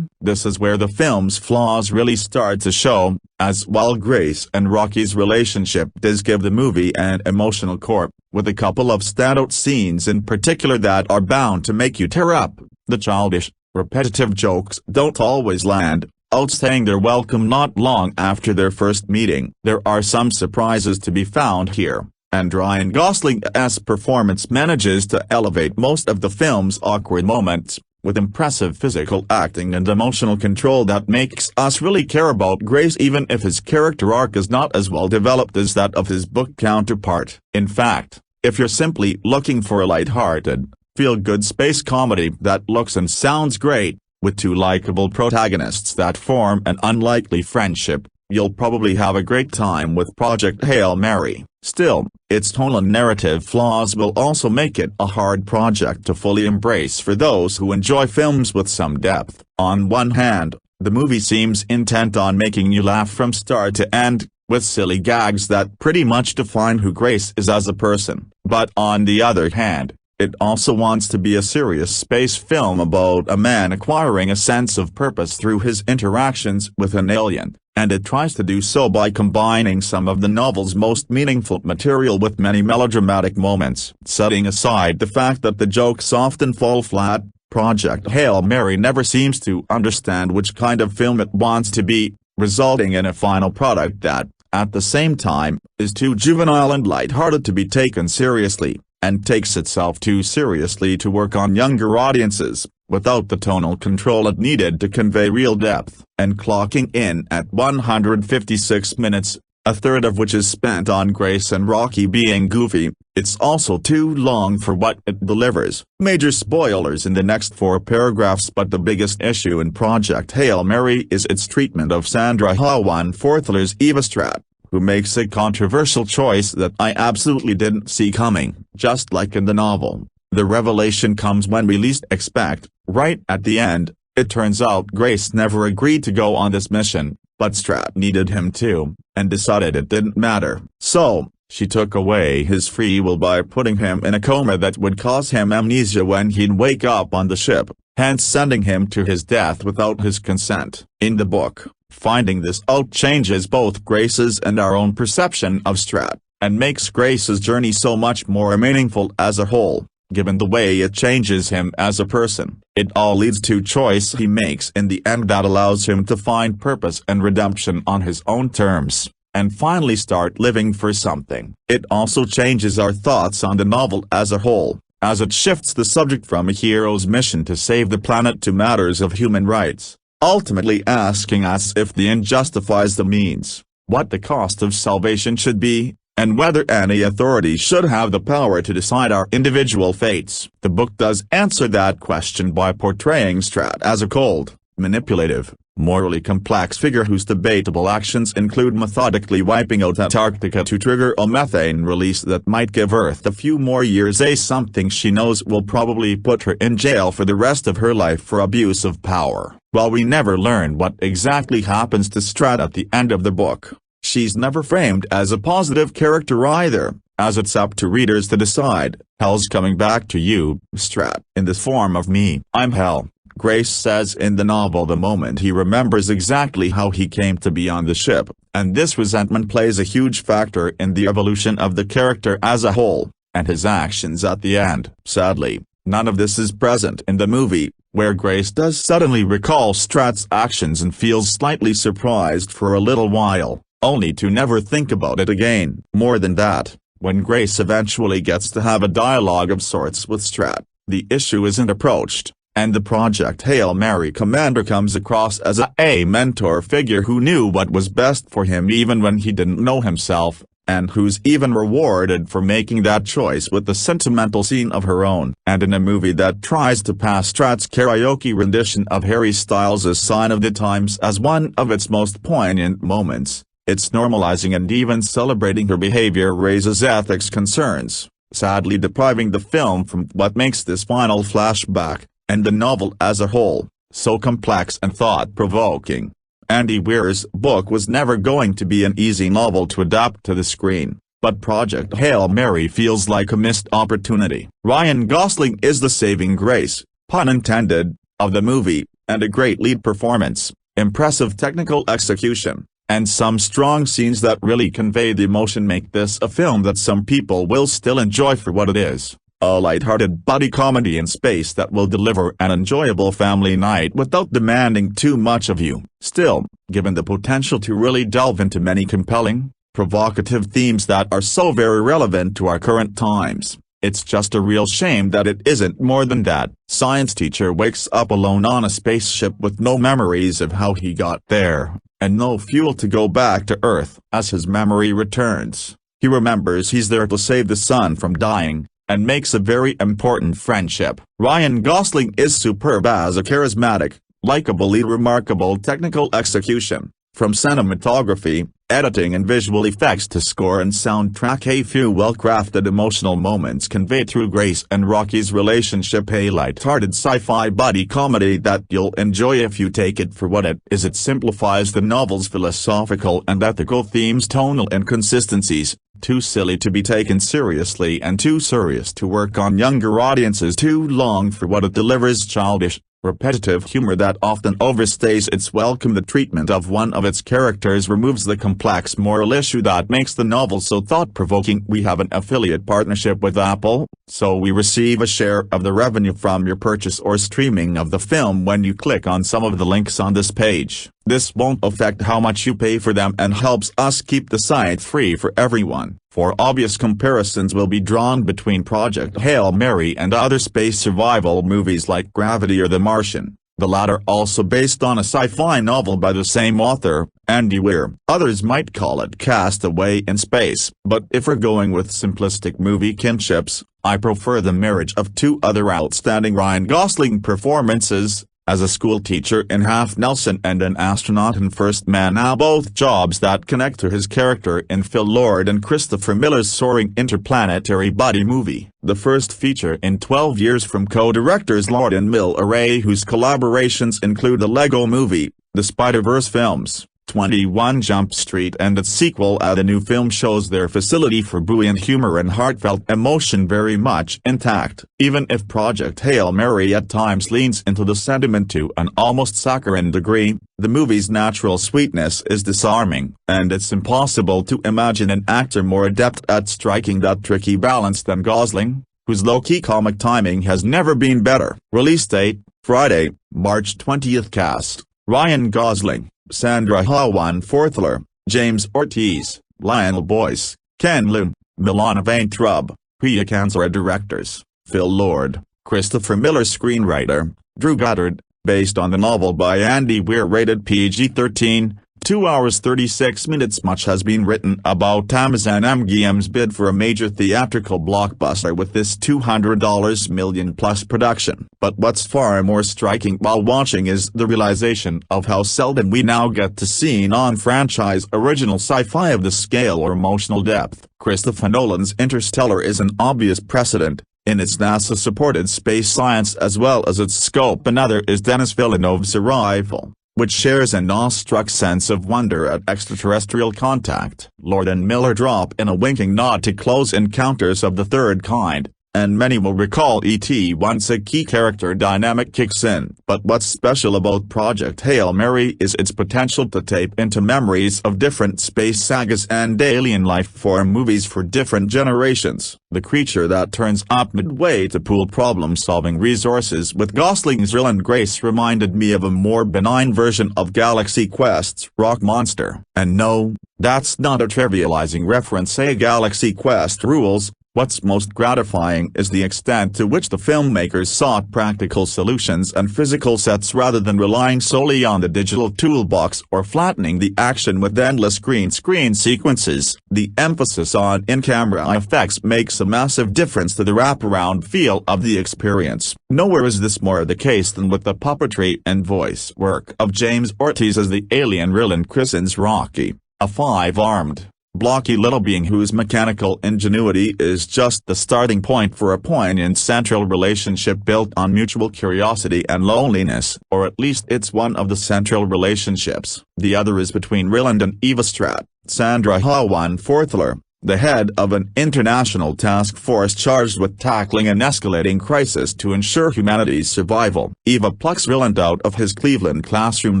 This is where the film's flaws really start to show, as while Grace and Rocky's relationship does give the movie an emotional core, with a couple of standout scenes in particular that are bound to make you tear up, the childish, repetitive jokes don't always land, outstaying their welcome not long after their first meeting. There are some surprises to be found here, and Ryan Gosling's performance manages to elevate most of the film's awkward moments, with impressive physical acting and emotional control that makes us really care about Grace even if his character arc is not as well developed as that of his book counterpart. In fact, if you're simply looking for a light-hearted, feel-good space comedy that looks and sounds great, with two likable protagonists that form an unlikely friendship, you'll probably have a great time with Project Hail Mary. Still, its tonal and narrative flaws will also make it a hard project to fully embrace for those who enjoy films with some depth. On one hand, the movie seems intent on making you laugh from start to end, with silly gags that pretty much define who Grace is as a person. But on the other hand, it also wants to be a serious space film about a man acquiring a sense of purpose through his interactions with an alien, and it tries to do so by combining some of the novel's most meaningful material with many melodramatic moments. Setting aside the fact that the jokes often fall flat, Project Hail Mary never seems to understand which kind of film it wants to be, resulting in a final product that, at the same time, is too juvenile and lighthearted to be taken seriously, and takes itself too seriously to work on younger audiences, without the tonal control it needed to convey real depth. And clocking in at 156 minutes, a third of which is spent on Grace and Rocky being goofy, it's also too long for what it delivers. Major spoilers in the next 4 paragraphs, but the biggest issue in Project Hail Mary is its treatment of Sandra Hwan-Fortler's Eva Strat, who makes a controversial choice that I absolutely didn't see coming. Just like in the novel, the revelation comes when we least expect, right at the end. It turns out Grace never agreed to go on this mission, but Strat needed him to, and decided it didn't matter. So, she took away his free will by putting him in a coma that would cause him amnesia when he'd wake up on the ship, hence sending him to his death without his consent. In the book, finding this out changes both Grace's and our own perception of Strat, and makes Grace's journey so much more meaningful as a whole, given the way it changes him as a person. It all leads to choice he makes in the end that allows him to find purpose and redemption on his own terms, and finally start living for something. It also changes our thoughts on the novel as a whole, as it shifts the subject from a hero's mission to save the planet to matters of human rights, ultimately asking us if the end justifies the means, what the cost of salvation should be, and whether any authority should have the power to decide our individual fates. The book does answer that question by portraying Strat as a cold, manipulative, morally complex figure whose debatable actions include methodically wiping out Antarctica to trigger a methane release that might give Earth a few more years, something she knows will probably put her in jail for the rest of her life for abuse of power. While we never learn what exactly happens to Strat at the end of the book, she's never framed as a positive character either, as it's up to readers to decide. Hell's coming back to you, Strat. In the form of me, I'm Hell, Grace says in the novel the moment he remembers exactly how he came to be on the ship, and this resentment plays a huge factor in the evolution of the character as a whole, and his actions at the end. Sadly, none of this is present in the movie, where Grace does suddenly recall Strat's actions and feels slightly surprised for a little while, only to never think about it again. More than that, when Grace eventually gets to have a dialogue of sorts with Strat, the issue isn't approached, and the Project Hail Mary commander comes across as a mentor figure who knew what was best for him even when he didn't know himself, and who's even rewarded for making that choice with a sentimental scene of her own. And in a movie that tries to pass Strat's karaoke rendition of Harry Styles' Sign of the Times as one of its most poignant moments, its normalizing and even celebrating her behavior raises ethics concerns, sadly depriving the film from what makes this final flashback, and the novel as a whole, so complex and thought-provoking. Andy Weir's book was never going to be an easy novel to adapt to the screen, but Project Hail Mary feels like a missed opportunity. Ryan Gosling is the saving grace, pun intended, of the movie, and a great lead performance, impressive technical execution, and some strong scenes that really convey the emotion make this a film that some people will still enjoy for what it is. A light-hearted buddy comedy in space that will deliver an enjoyable family night without demanding too much of you. Still, given the potential to really delve into many compelling, provocative themes that are so very relevant to our current times, it's just a real shame that it isn't more than that. Science teacher wakes up alone on a spaceship with no memories of how he got there, and no fuel to go back to Earth. As his memory returns, he remembers he's there to save the sun from dying, and makes a very important friendship. Ryan Gosling is superb as a charismatic, likably remarkable technical execution, from cinematography, editing and visual effects to score and soundtrack. A few well-crafted emotional moments conveyed through Grace and Rocky's relationship, a light-hearted sci-fi buddy comedy that you'll enjoy if you take it for what it is. It simplifies the novel's philosophical and ethical themes, tonal inconsistencies, too silly to be taken seriously and too serious to work on younger audiences, too long for what it delivers, childish, repetitive humor that often overstays its welcome. The treatment of one of its characters removes the complex moral issue that makes the novel so thought-provoking. We have an affiliate partnership with Apple, so we receive a share of the revenue from your purchase or streaming of the film when you click on some of the links on this page. This won't affect how much you pay for them and helps us keep the site free for everyone. For obvious comparisons will be drawn between Project Hail Mary and other space survival movies like Gravity or The Martian, the latter also based on a sci-fi novel by the same author, Andy Weir. Others might call it Castaway in Space, but if we're going with simplistic movie kinships, I prefer the marriage of two other outstanding Ryan Gosling performances, as a school teacher in Half Nelson and an astronaut in First Man, now both jobs that connect to his character in Phil Lord and Christopher Miller's soaring interplanetary buddy movie, the first feature in 12 years from co-directors Lord and Miller, whose collaborations include the Lego Movie, the Spider-Verse films, 21 Jump Street and its sequel. The new film shows their facility for buoyant humor and heartfelt emotion very much intact, even if Project Hail Mary at times leans into the sentiment to an almost saccharine degree. The movie's natural sweetness is disarming, and it's impossible to imagine an actor more adept at striking that tricky balance than Gosling, whose low-key comic timing has never been better. Release date, Friday, March 20th. Cast: Ryan Gosling, Sandra Hawan Forthler, James Ortiz, Lionel Boyce, Ken Liu, Milana Vaintrub, Priya Kansara. Directors: Phil Lord, Christopher Miller screenwriter, Drew Goddard, based on the novel by Andy Weir rated PG-13, 2 hours 36 minutes. Much has been written about Amazon MGM's bid for a major theatrical blockbuster with this $200 million-plus production. But what's far more striking while watching is the realization of how seldom we now get to see non-franchise original sci-fi of this scale or emotional depth. Christopher Nolan's Interstellar is an obvious precedent, in its NASA-supported space science as well as its scope. Another is Denis Villeneuve's Arrival, which shares an awestruck sense of wonder at extraterrestrial contact. Lord and Miller drop in a winking nod to Close Encounters of the Third Kind, and many will recall E.T. once a key character dynamic kicks in. But what's special about Project Hail Mary is its potential to tape into memories of different space sagas and alien life form movies for different generations. The creature that turns up midway to pool problem-solving resources with Gosling's Will Grace reminded me of a more benign version of Galaxy Quest's rock monster. And no, that's not a trivializing reference. A Galaxy Quest rules. What's most gratifying is the extent to which the filmmakers sought practical solutions and physical sets rather than relying solely on the digital toolbox or flattening the action with endless green screen sequences. The emphasis on in-camera effects makes a massive difference to the wraparound feel of the experience. Nowhere is this more the case than with the puppetry and voice work of James Ortiz as the alien Ryland christens Rocky, a five-armed, blocky little being whose mechanical ingenuity is just the starting point for a poignant central relationship built on mutual curiosity and loneliness, or at least it's one of the central relationships. The other is between Ryland and Eva Stratt, Sandra Hawan-Fortler, the head of an international task force charged with tackling an escalating crisis to ensure humanity's survival. Eva plucks Ryland out of his Cleveland classroom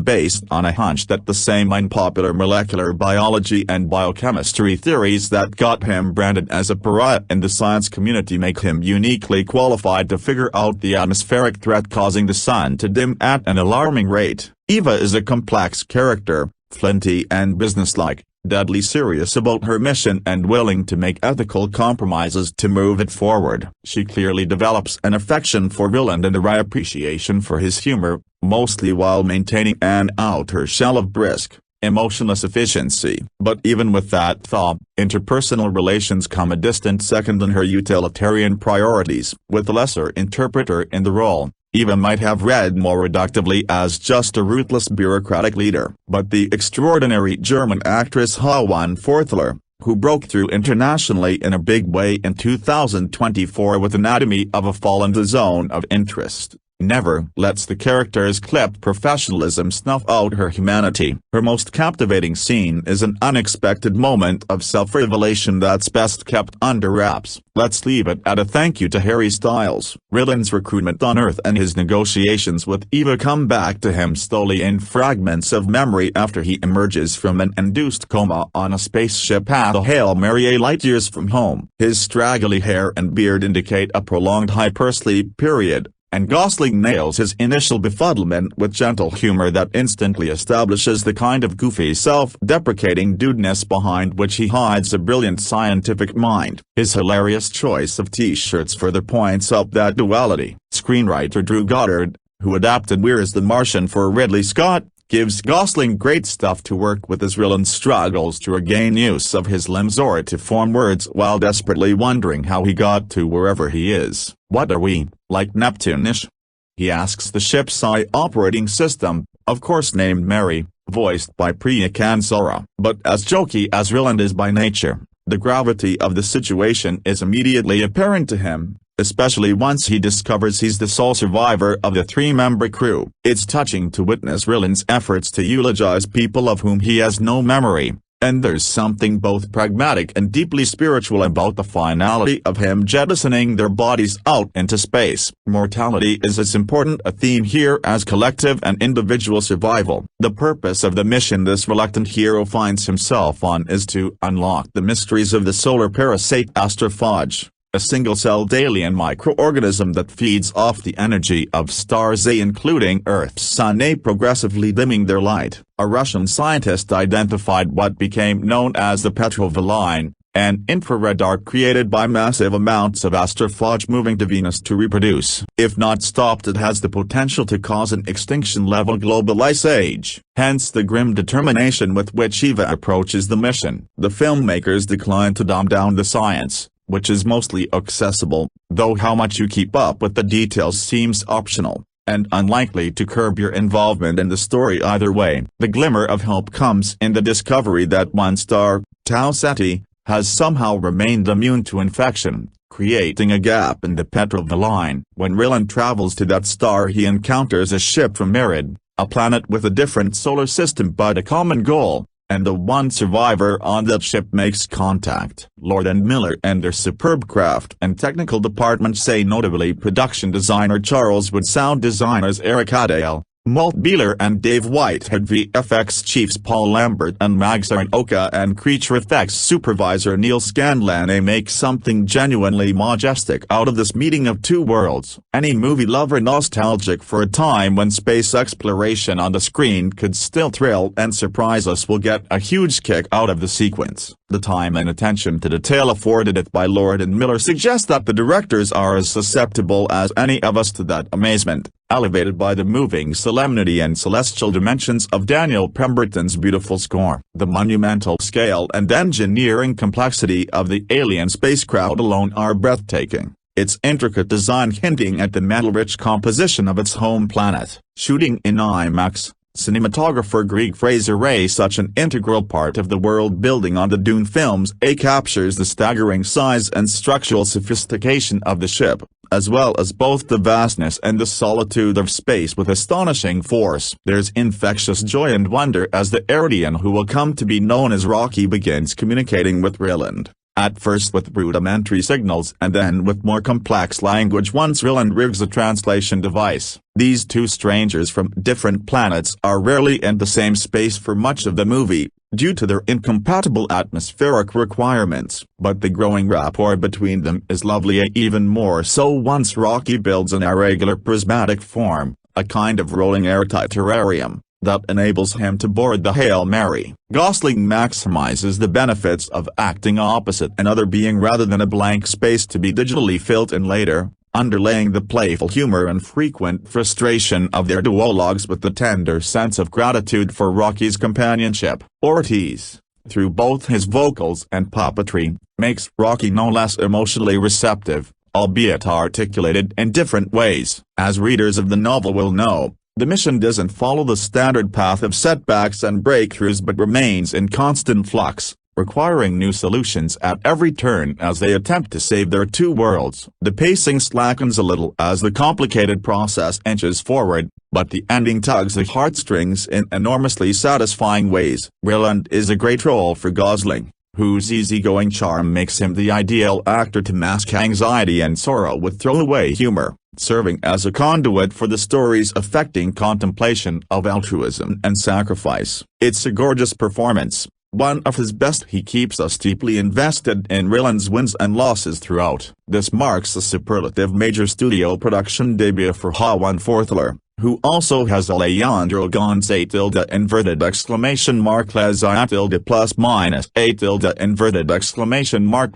based on a hunch that the same unpopular molecular biology and biochemistry theories that got him branded as a pariah in the science community make him uniquely qualified to figure out the atmospheric threat causing the sun to dim at an alarming rate. Eva is a complex character, flinty and businesslike, deadly serious about her mission and willing to make ethical compromises to move it forward. She clearly develops an affection for Ryland and a wry appreciation for his humor, mostly while maintaining an outer shell of brisk, emotionless efficiency. But even with that thaw, interpersonal relations come a distant second in her utilitarian priorities. With a lesser interpreter in the role, Eva might have read more reductively as just a ruthless bureaucratic leader. But the extraordinary German actress Hawan-Fortler, who broke through internationally in a big way in 2024 with Anatomy of a Fall and The Zone of Interest, never lets the character's clipped professionalism snuff out her humanity. Her most captivating scene is an unexpected moment of self-revelation that's best kept under wraps. Let's leave it at a thank you to Harry Styles. Ryland's recruitment on Earth and his negotiations with Eva come back to him slowly in fragments of memory after he emerges from an induced coma on a spaceship at a Hail Mary light years from home. His straggly hair and beard indicate a prolonged hypersleep period, and Gosling nails his initial befuddlement with gentle humor that instantly establishes the kind of goofy self-deprecating dudeness behind which he hides a brilliant scientific mind. His hilarious choice of t-shirts further points up that duality. Screenwriter Drew Goddard, who adapted Weir's The Martian for Ridley Scott, gives Gosling great stuff to work with as Ryland struggles to regain use of his limbs or to form words while desperately wondering how he got to wherever he is. "What are we, like Neptune-ish?" he asks the ship's operating system, of course named Mary, voiced by Priya Kansara. But as jokey as Ryland is by nature, the gravity of the situation is immediately apparent to him, especially once he discovers he's the sole survivor of the three-member crew. It's touching to witness Ryland's efforts to eulogize people of whom he has no memory, and there's something both pragmatic and deeply spiritual about the finality of him jettisoning their bodies out into space. Mortality is as important a theme here as collective and individual survival. The purpose of the mission this reluctant hero finds himself on is to unlock the mysteries of the solar parasite astrophage, a single-celled alien microorganism that feeds off the energy of stars including Earth's sun progressively dimming their light. A Russian scientist identified what became known as the Petrova line, and infrared arc created by massive amounts of astrophage moving to Venus to reproduce. If not stopped, it has the potential to cause an extinction-level global ice age, hence the grim determination with which Eva approaches the mission. The filmmakers decline to dumb down the science, which is mostly accessible, though how much you keep up with the details seems optional, and unlikely to curb your involvement in the story either way. The glimmer of hope comes in the discovery that one star, Tau Ceti, has somehow remained immune to infection, creating a gap in the Petrova line. When Ryland travels to that star, he encounters a ship from Merid, a planet with a different solar system but a common goal, and the one survivor on that ship makes contact. Lord and Miller and their superb craft and technical department say, notably production designer Charles Wood, sound designers Eric Adale, Malt Beeler and Dave Whitehead, VFX chiefs Paul Lambert and Magsaran Oka, and creature effects supervisor Neil Scanlane make something genuinely majestic out of this meeting of two worlds. Any movie lover nostalgic for a time when space exploration on the screen could still thrill and surprise us will get a huge kick out of the sequence. The time and attention to detail afforded it by Lord and Miller suggests that the directors are as susceptible as any of us to that amazement, elevated by the moving solemnity and celestial dimensions of Daniel Pemberton's beautiful score. The monumental scale and engineering complexity of the alien spacecraft alone are breathtaking, its intricate design hinting at the metal-rich composition of its home planet. Shooting in IMAX, cinematographer Greg Fraser Ray, such an integral part of the world building on the Dune films, captures the staggering size and structural sophistication of the ship, as well as both the vastness and the solitude of space with astonishing force. There's infectious joy and wonder as the Aridian, who will come to be known as Rocky, begins communicating with Ryland, at first with rudimentary signals and then with more complex language once Ryland rigs a translation device. These two strangers from different planets are rarely in the same space for much of the movie, due to their incompatible atmospheric requirements, but the growing rapport between them is lovely, even more so once Rocky builds an irregular prismatic form, a kind of rolling airtight terrarium, that enables him to board the Hail Mary. Gosling maximizes the benefits of acting opposite another being rather than a blank space to be digitally filled in later, underlaying the playful humor and frequent frustration of their duologues with the tender sense of gratitude for Rocky's companionship. Ortiz, through both his vocals and puppetry, makes Rocky no less emotionally receptive, albeit articulated in different ways. As readers of the novel will know, the mission doesn't follow the standard path of setbacks and breakthroughs but remains in constant flux, requiring new solutions at every turn as they attempt to save their two worlds. The pacing slackens a little as the complicated process inches forward, but the ending tugs the heartstrings in enormously satisfying ways. Ryland is a great role for Gosling, whose easygoing charm makes him the ideal actor to mask anxiety and sorrow with throwaway humor, serving as a conduit for the story's affecting contemplation of altruism and sacrifice. It's a gorgeous performance, one of his best. He keeps us deeply invested in Ryland's wins and losses throughout. This marks a superlative major studio production debut for Hawan Forthler, who also has Alejandro Gonz _les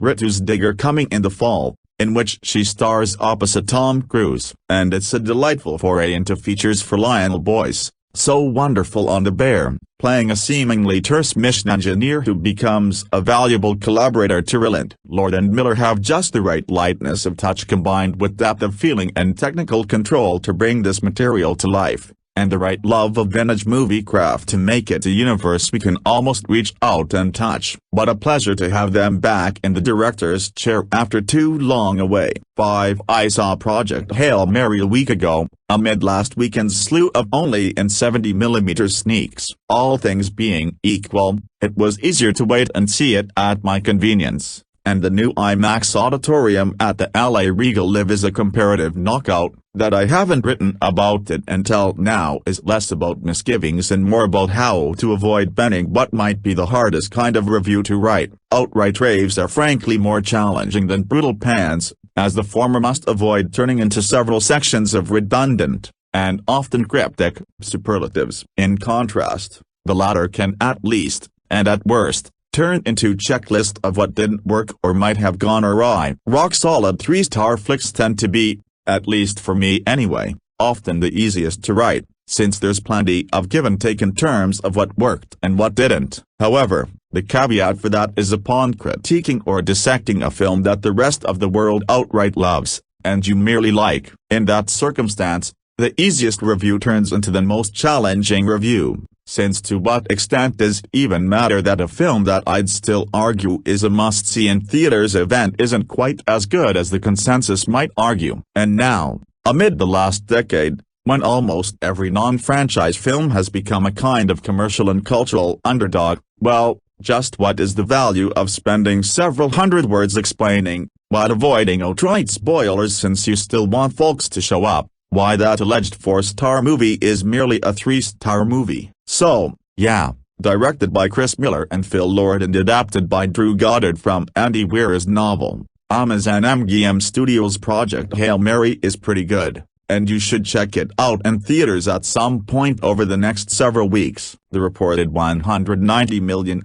Ritus Digger coming in the fall, in which she stars opposite Tom Cruise. And it's a delightful foray into features for Lionel Boyce, so wonderful on The Bear, playing a seemingly terse mission engineer who becomes a valuable collaborator to Ryland. Lord and Miller have just the right lightness of touch combined with depth of feeling and technical control to bring this material to life, and the right love of vintage movie craft to make it a universe we can almost reach out and touch. What a pleasure to have them back in the director's chair after too long away. 5. I saw Project Hail Mary a week ago, amid last weekend's slew of only in 70mm sneaks. All things being equal, it was easier to wait and see it at my convenience, and the new IMAX auditorium at the LA Regal Live is a comparative knockout. That I haven't written about it until now is less about misgivings and more about how to avoid penning what might be the hardest kind of review to write. Outright raves are frankly more challenging than brutal pans, as the former must avoid turning into several sections of redundant, and often cryptic, superlatives. In contrast, the latter can at least, and at worst, turned into checklist of what didn't work or might have gone awry. Rock-solid 3-star flicks tend to be, at least for me anyway, often the easiest to write, since there's plenty of give and take in terms of what worked and what didn't. However, the caveat for that is upon critiquing or dissecting a film that the rest of the world outright loves, and you merely like. In that circumstance, the easiest review turns into the most challenging review, since to what extent does it even matter that a film that I'd still argue is a must-see in theaters event isn't quite as good as the consensus might argue. And now, amid the last decade, when almost every non-franchise film has become a kind of commercial and cultural underdog, well, just what is the value of spending several hundred words explaining, while avoiding outright spoilers since you still want folks to show up, why that alleged 4-star movie is merely a 3-star movie? So, yeah, directed by Chris Miller and Phil Lord and adapted by Drew Goddard from Andy Weir's novel, Amazon MGM Studios' Project Hail Mary is pretty good, and you should check it out in theaters at some point over the next several weeks. The reported $190 million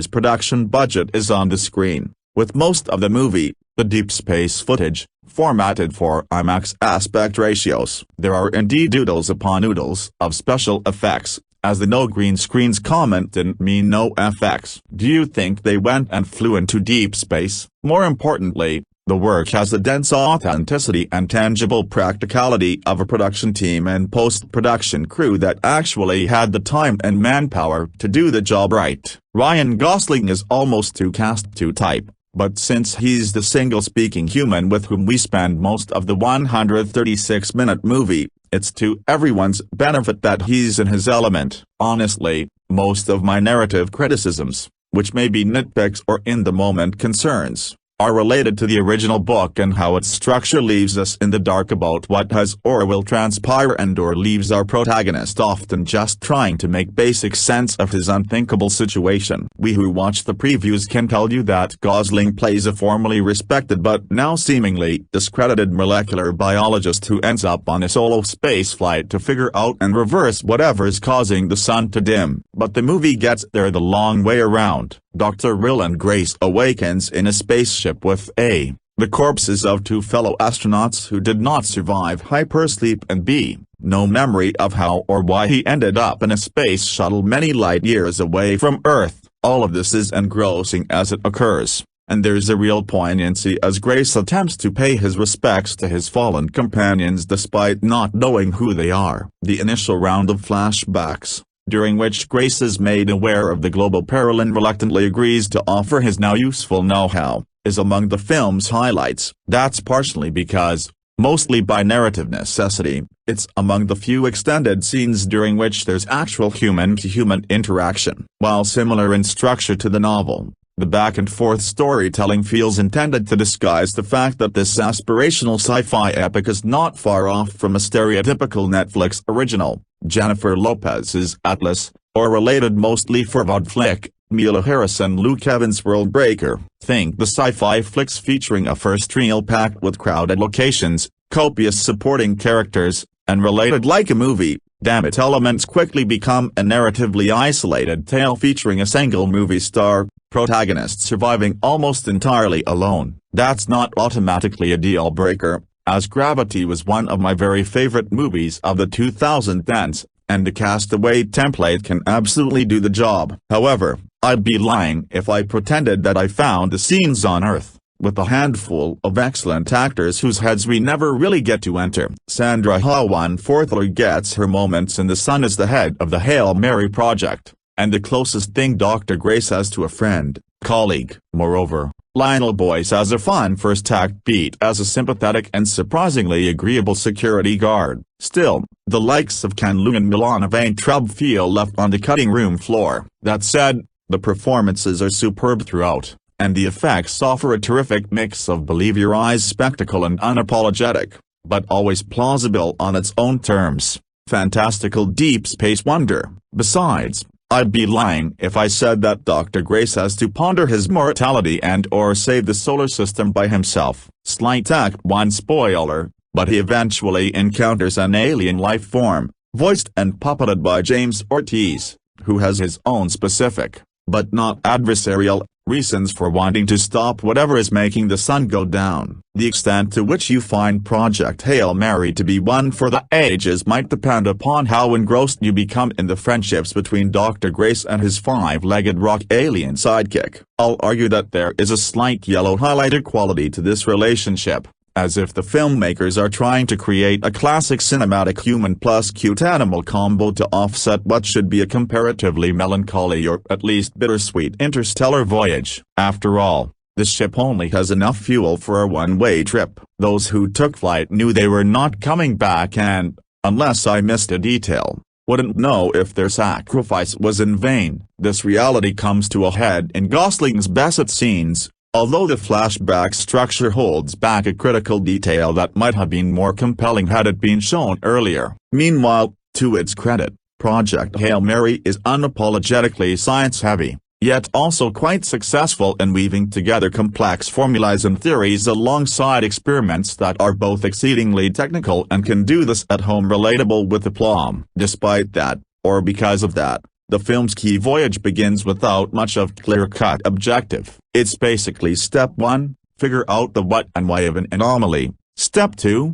production budget is on the screen, with most of the movie, the deep space footage, formatted for IMAX aspect ratios. There are indeed oodles upon oodles of special effects, as the no green screens comment didn't mean no FX. Do you think they went and flew into deep space? More importantly, the work has the dense authenticity and tangible practicality of a production team and post-production crew that actually had the time and manpower to do the job right. Ryan Gosling is almost too cast to type, but since he's the single-speaking human with whom we spend most of the 136-minute movie, it's to everyone's benefit that he's in his element. Honestly, most of my narrative criticisms, which may be nitpicks or in-the-moment concerns, are related to the original book and how its structure leaves us in the dark about what has or will transpire and/or leaves our protagonist often just trying to make basic sense of his unthinkable situation. We who watch the previews can tell you that Gosling plays a formerly respected but now seemingly discredited molecular biologist who ends up on a solo spaceflight to figure out and reverse whatever's causing the sun to dim. But the movie gets there the long way around. Dr. Will and Grace awakens in a spaceship with A, the corpses of 2 fellow astronauts who did not survive hypersleep, and B, no memory of how or why he ended up in a space shuttle many light years away from Earth. All of this is engrossing as it occurs, and there's a real poignancy as Grace attempts to pay his respects to his fallen companions despite not knowing who they are. The initial round of flashbacks, during which Grace is made aware of the global peril and reluctantly agrees to offer his now useful know-how, is among the film's highlights. That's partially because, mostly by narrative necessity, it's among the few extended scenes during which there's actual human-to-human interaction. While similar in structure to the novel, the back-and-forth storytelling feels intended to disguise the fact that this aspirational sci-fi epic is not far off from a stereotypical Netflix original, Jennifer Lopez's Atlas, or related mostly for VOD flick, Mila Harris and Luke Evans' World Breaker. Think the sci-fi flicks featuring a first reel packed with crowded locations, copious supporting characters, and related like a movie, damn it, elements quickly become a narratively isolated tale featuring a single movie star, protagonist surviving almost entirely alone. That's not automatically a deal breaker, as Gravity was one of my very favorite movies of the 2010s, and the Castaway template can absolutely do the job. However, I'd be lying if I pretended that I found the scenes on Earth, with a handful of excellent actors whose heads we never really get to enter. Sandra Hwan-Fortler gets her moments in The Sun as the head of the Hail Mary project, and the closest thing Dr. Grace has to a friend, colleague. Moreover, Lionel Boyce has a fun first-act beat as a sympathetic and surprisingly agreeable security guard. Still, the likes of Ken Leung and Milana Vaintrub feel left on the cutting room floor. That said, the performances are superb throughout, and the effects offer a terrific mix of believe-your-eyes spectacle and unapologetic, but always plausible on its own terms, fantastical deep space wonder. Besides, I'd be lying if I said that Dr. Grace has to ponder his mortality and/or save the solar system by himself. Slight Act 1 spoiler, but he eventually encounters an alien life form, voiced and puppeted by James Ortiz, who has his own specific, but not adversarial, reasons for wanting to stop whatever is making the sun go down. The extent to which you find Project Hail Mary to be one for the ages might depend upon how engrossed you become in the friendships between Dr. Grace and his five-legged rock alien sidekick. I'll argue that there is a slight yellow highlighter quality to this relationship, as if the filmmakers are trying to create a classic cinematic human plus cute animal combo to offset what should be a comparatively melancholy or at least bittersweet interstellar voyage. After all, the ship only has enough fuel for a one-way trip. Those who took flight knew they were not coming back and, unless I missed a detail, wouldn't know if their sacrifice was in vain. This reality comes to a head in Gosling's Bassett scenes, although the flashback structure holds back a critical detail that might have been more compelling had it been shown earlier. Meanwhile, to its credit, Project Hail Mary is unapologetically science-heavy, yet also quite successful in weaving together complex formulas and theories alongside experiments that are both exceedingly technical and can do this at home relatable with aplomb. Despite that, or because of that, the film's key voyage begins without much of clear-cut objective. It's basically Step 1, figure out the what and why of an anomaly. Step 2.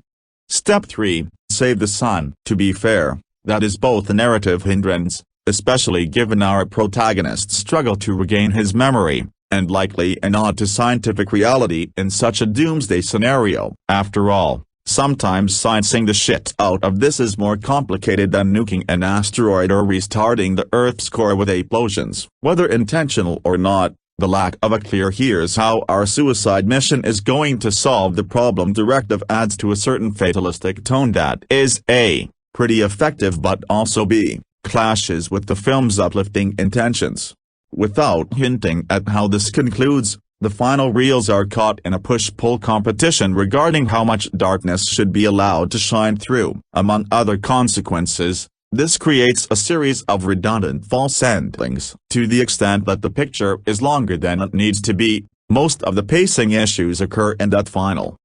Step 3, save the sun. To be fair, that is both a narrative hindrance, especially given our protagonist's struggle to regain his memory, and likely a nod to scientific reality in such a doomsday scenario. After all, sometimes sciencing the shit out of this is more complicated than nuking an asteroid or restarting the Earth's core with explosions. Whether intentional or not, the lack of a clear "here's how our suicide mission is going to solve the problem" directive adds to a certain fatalistic tone that is A, pretty effective but also B, clashes with the film's uplifting intentions. Without hinting at how this concludes, the final reels are caught in a push-pull competition regarding how much darkness should be allowed to shine through. Among other consequences, this creates a series of redundant false endings. To the extent that the picture is longer than it needs to be, most of the pacing issues occur in that final,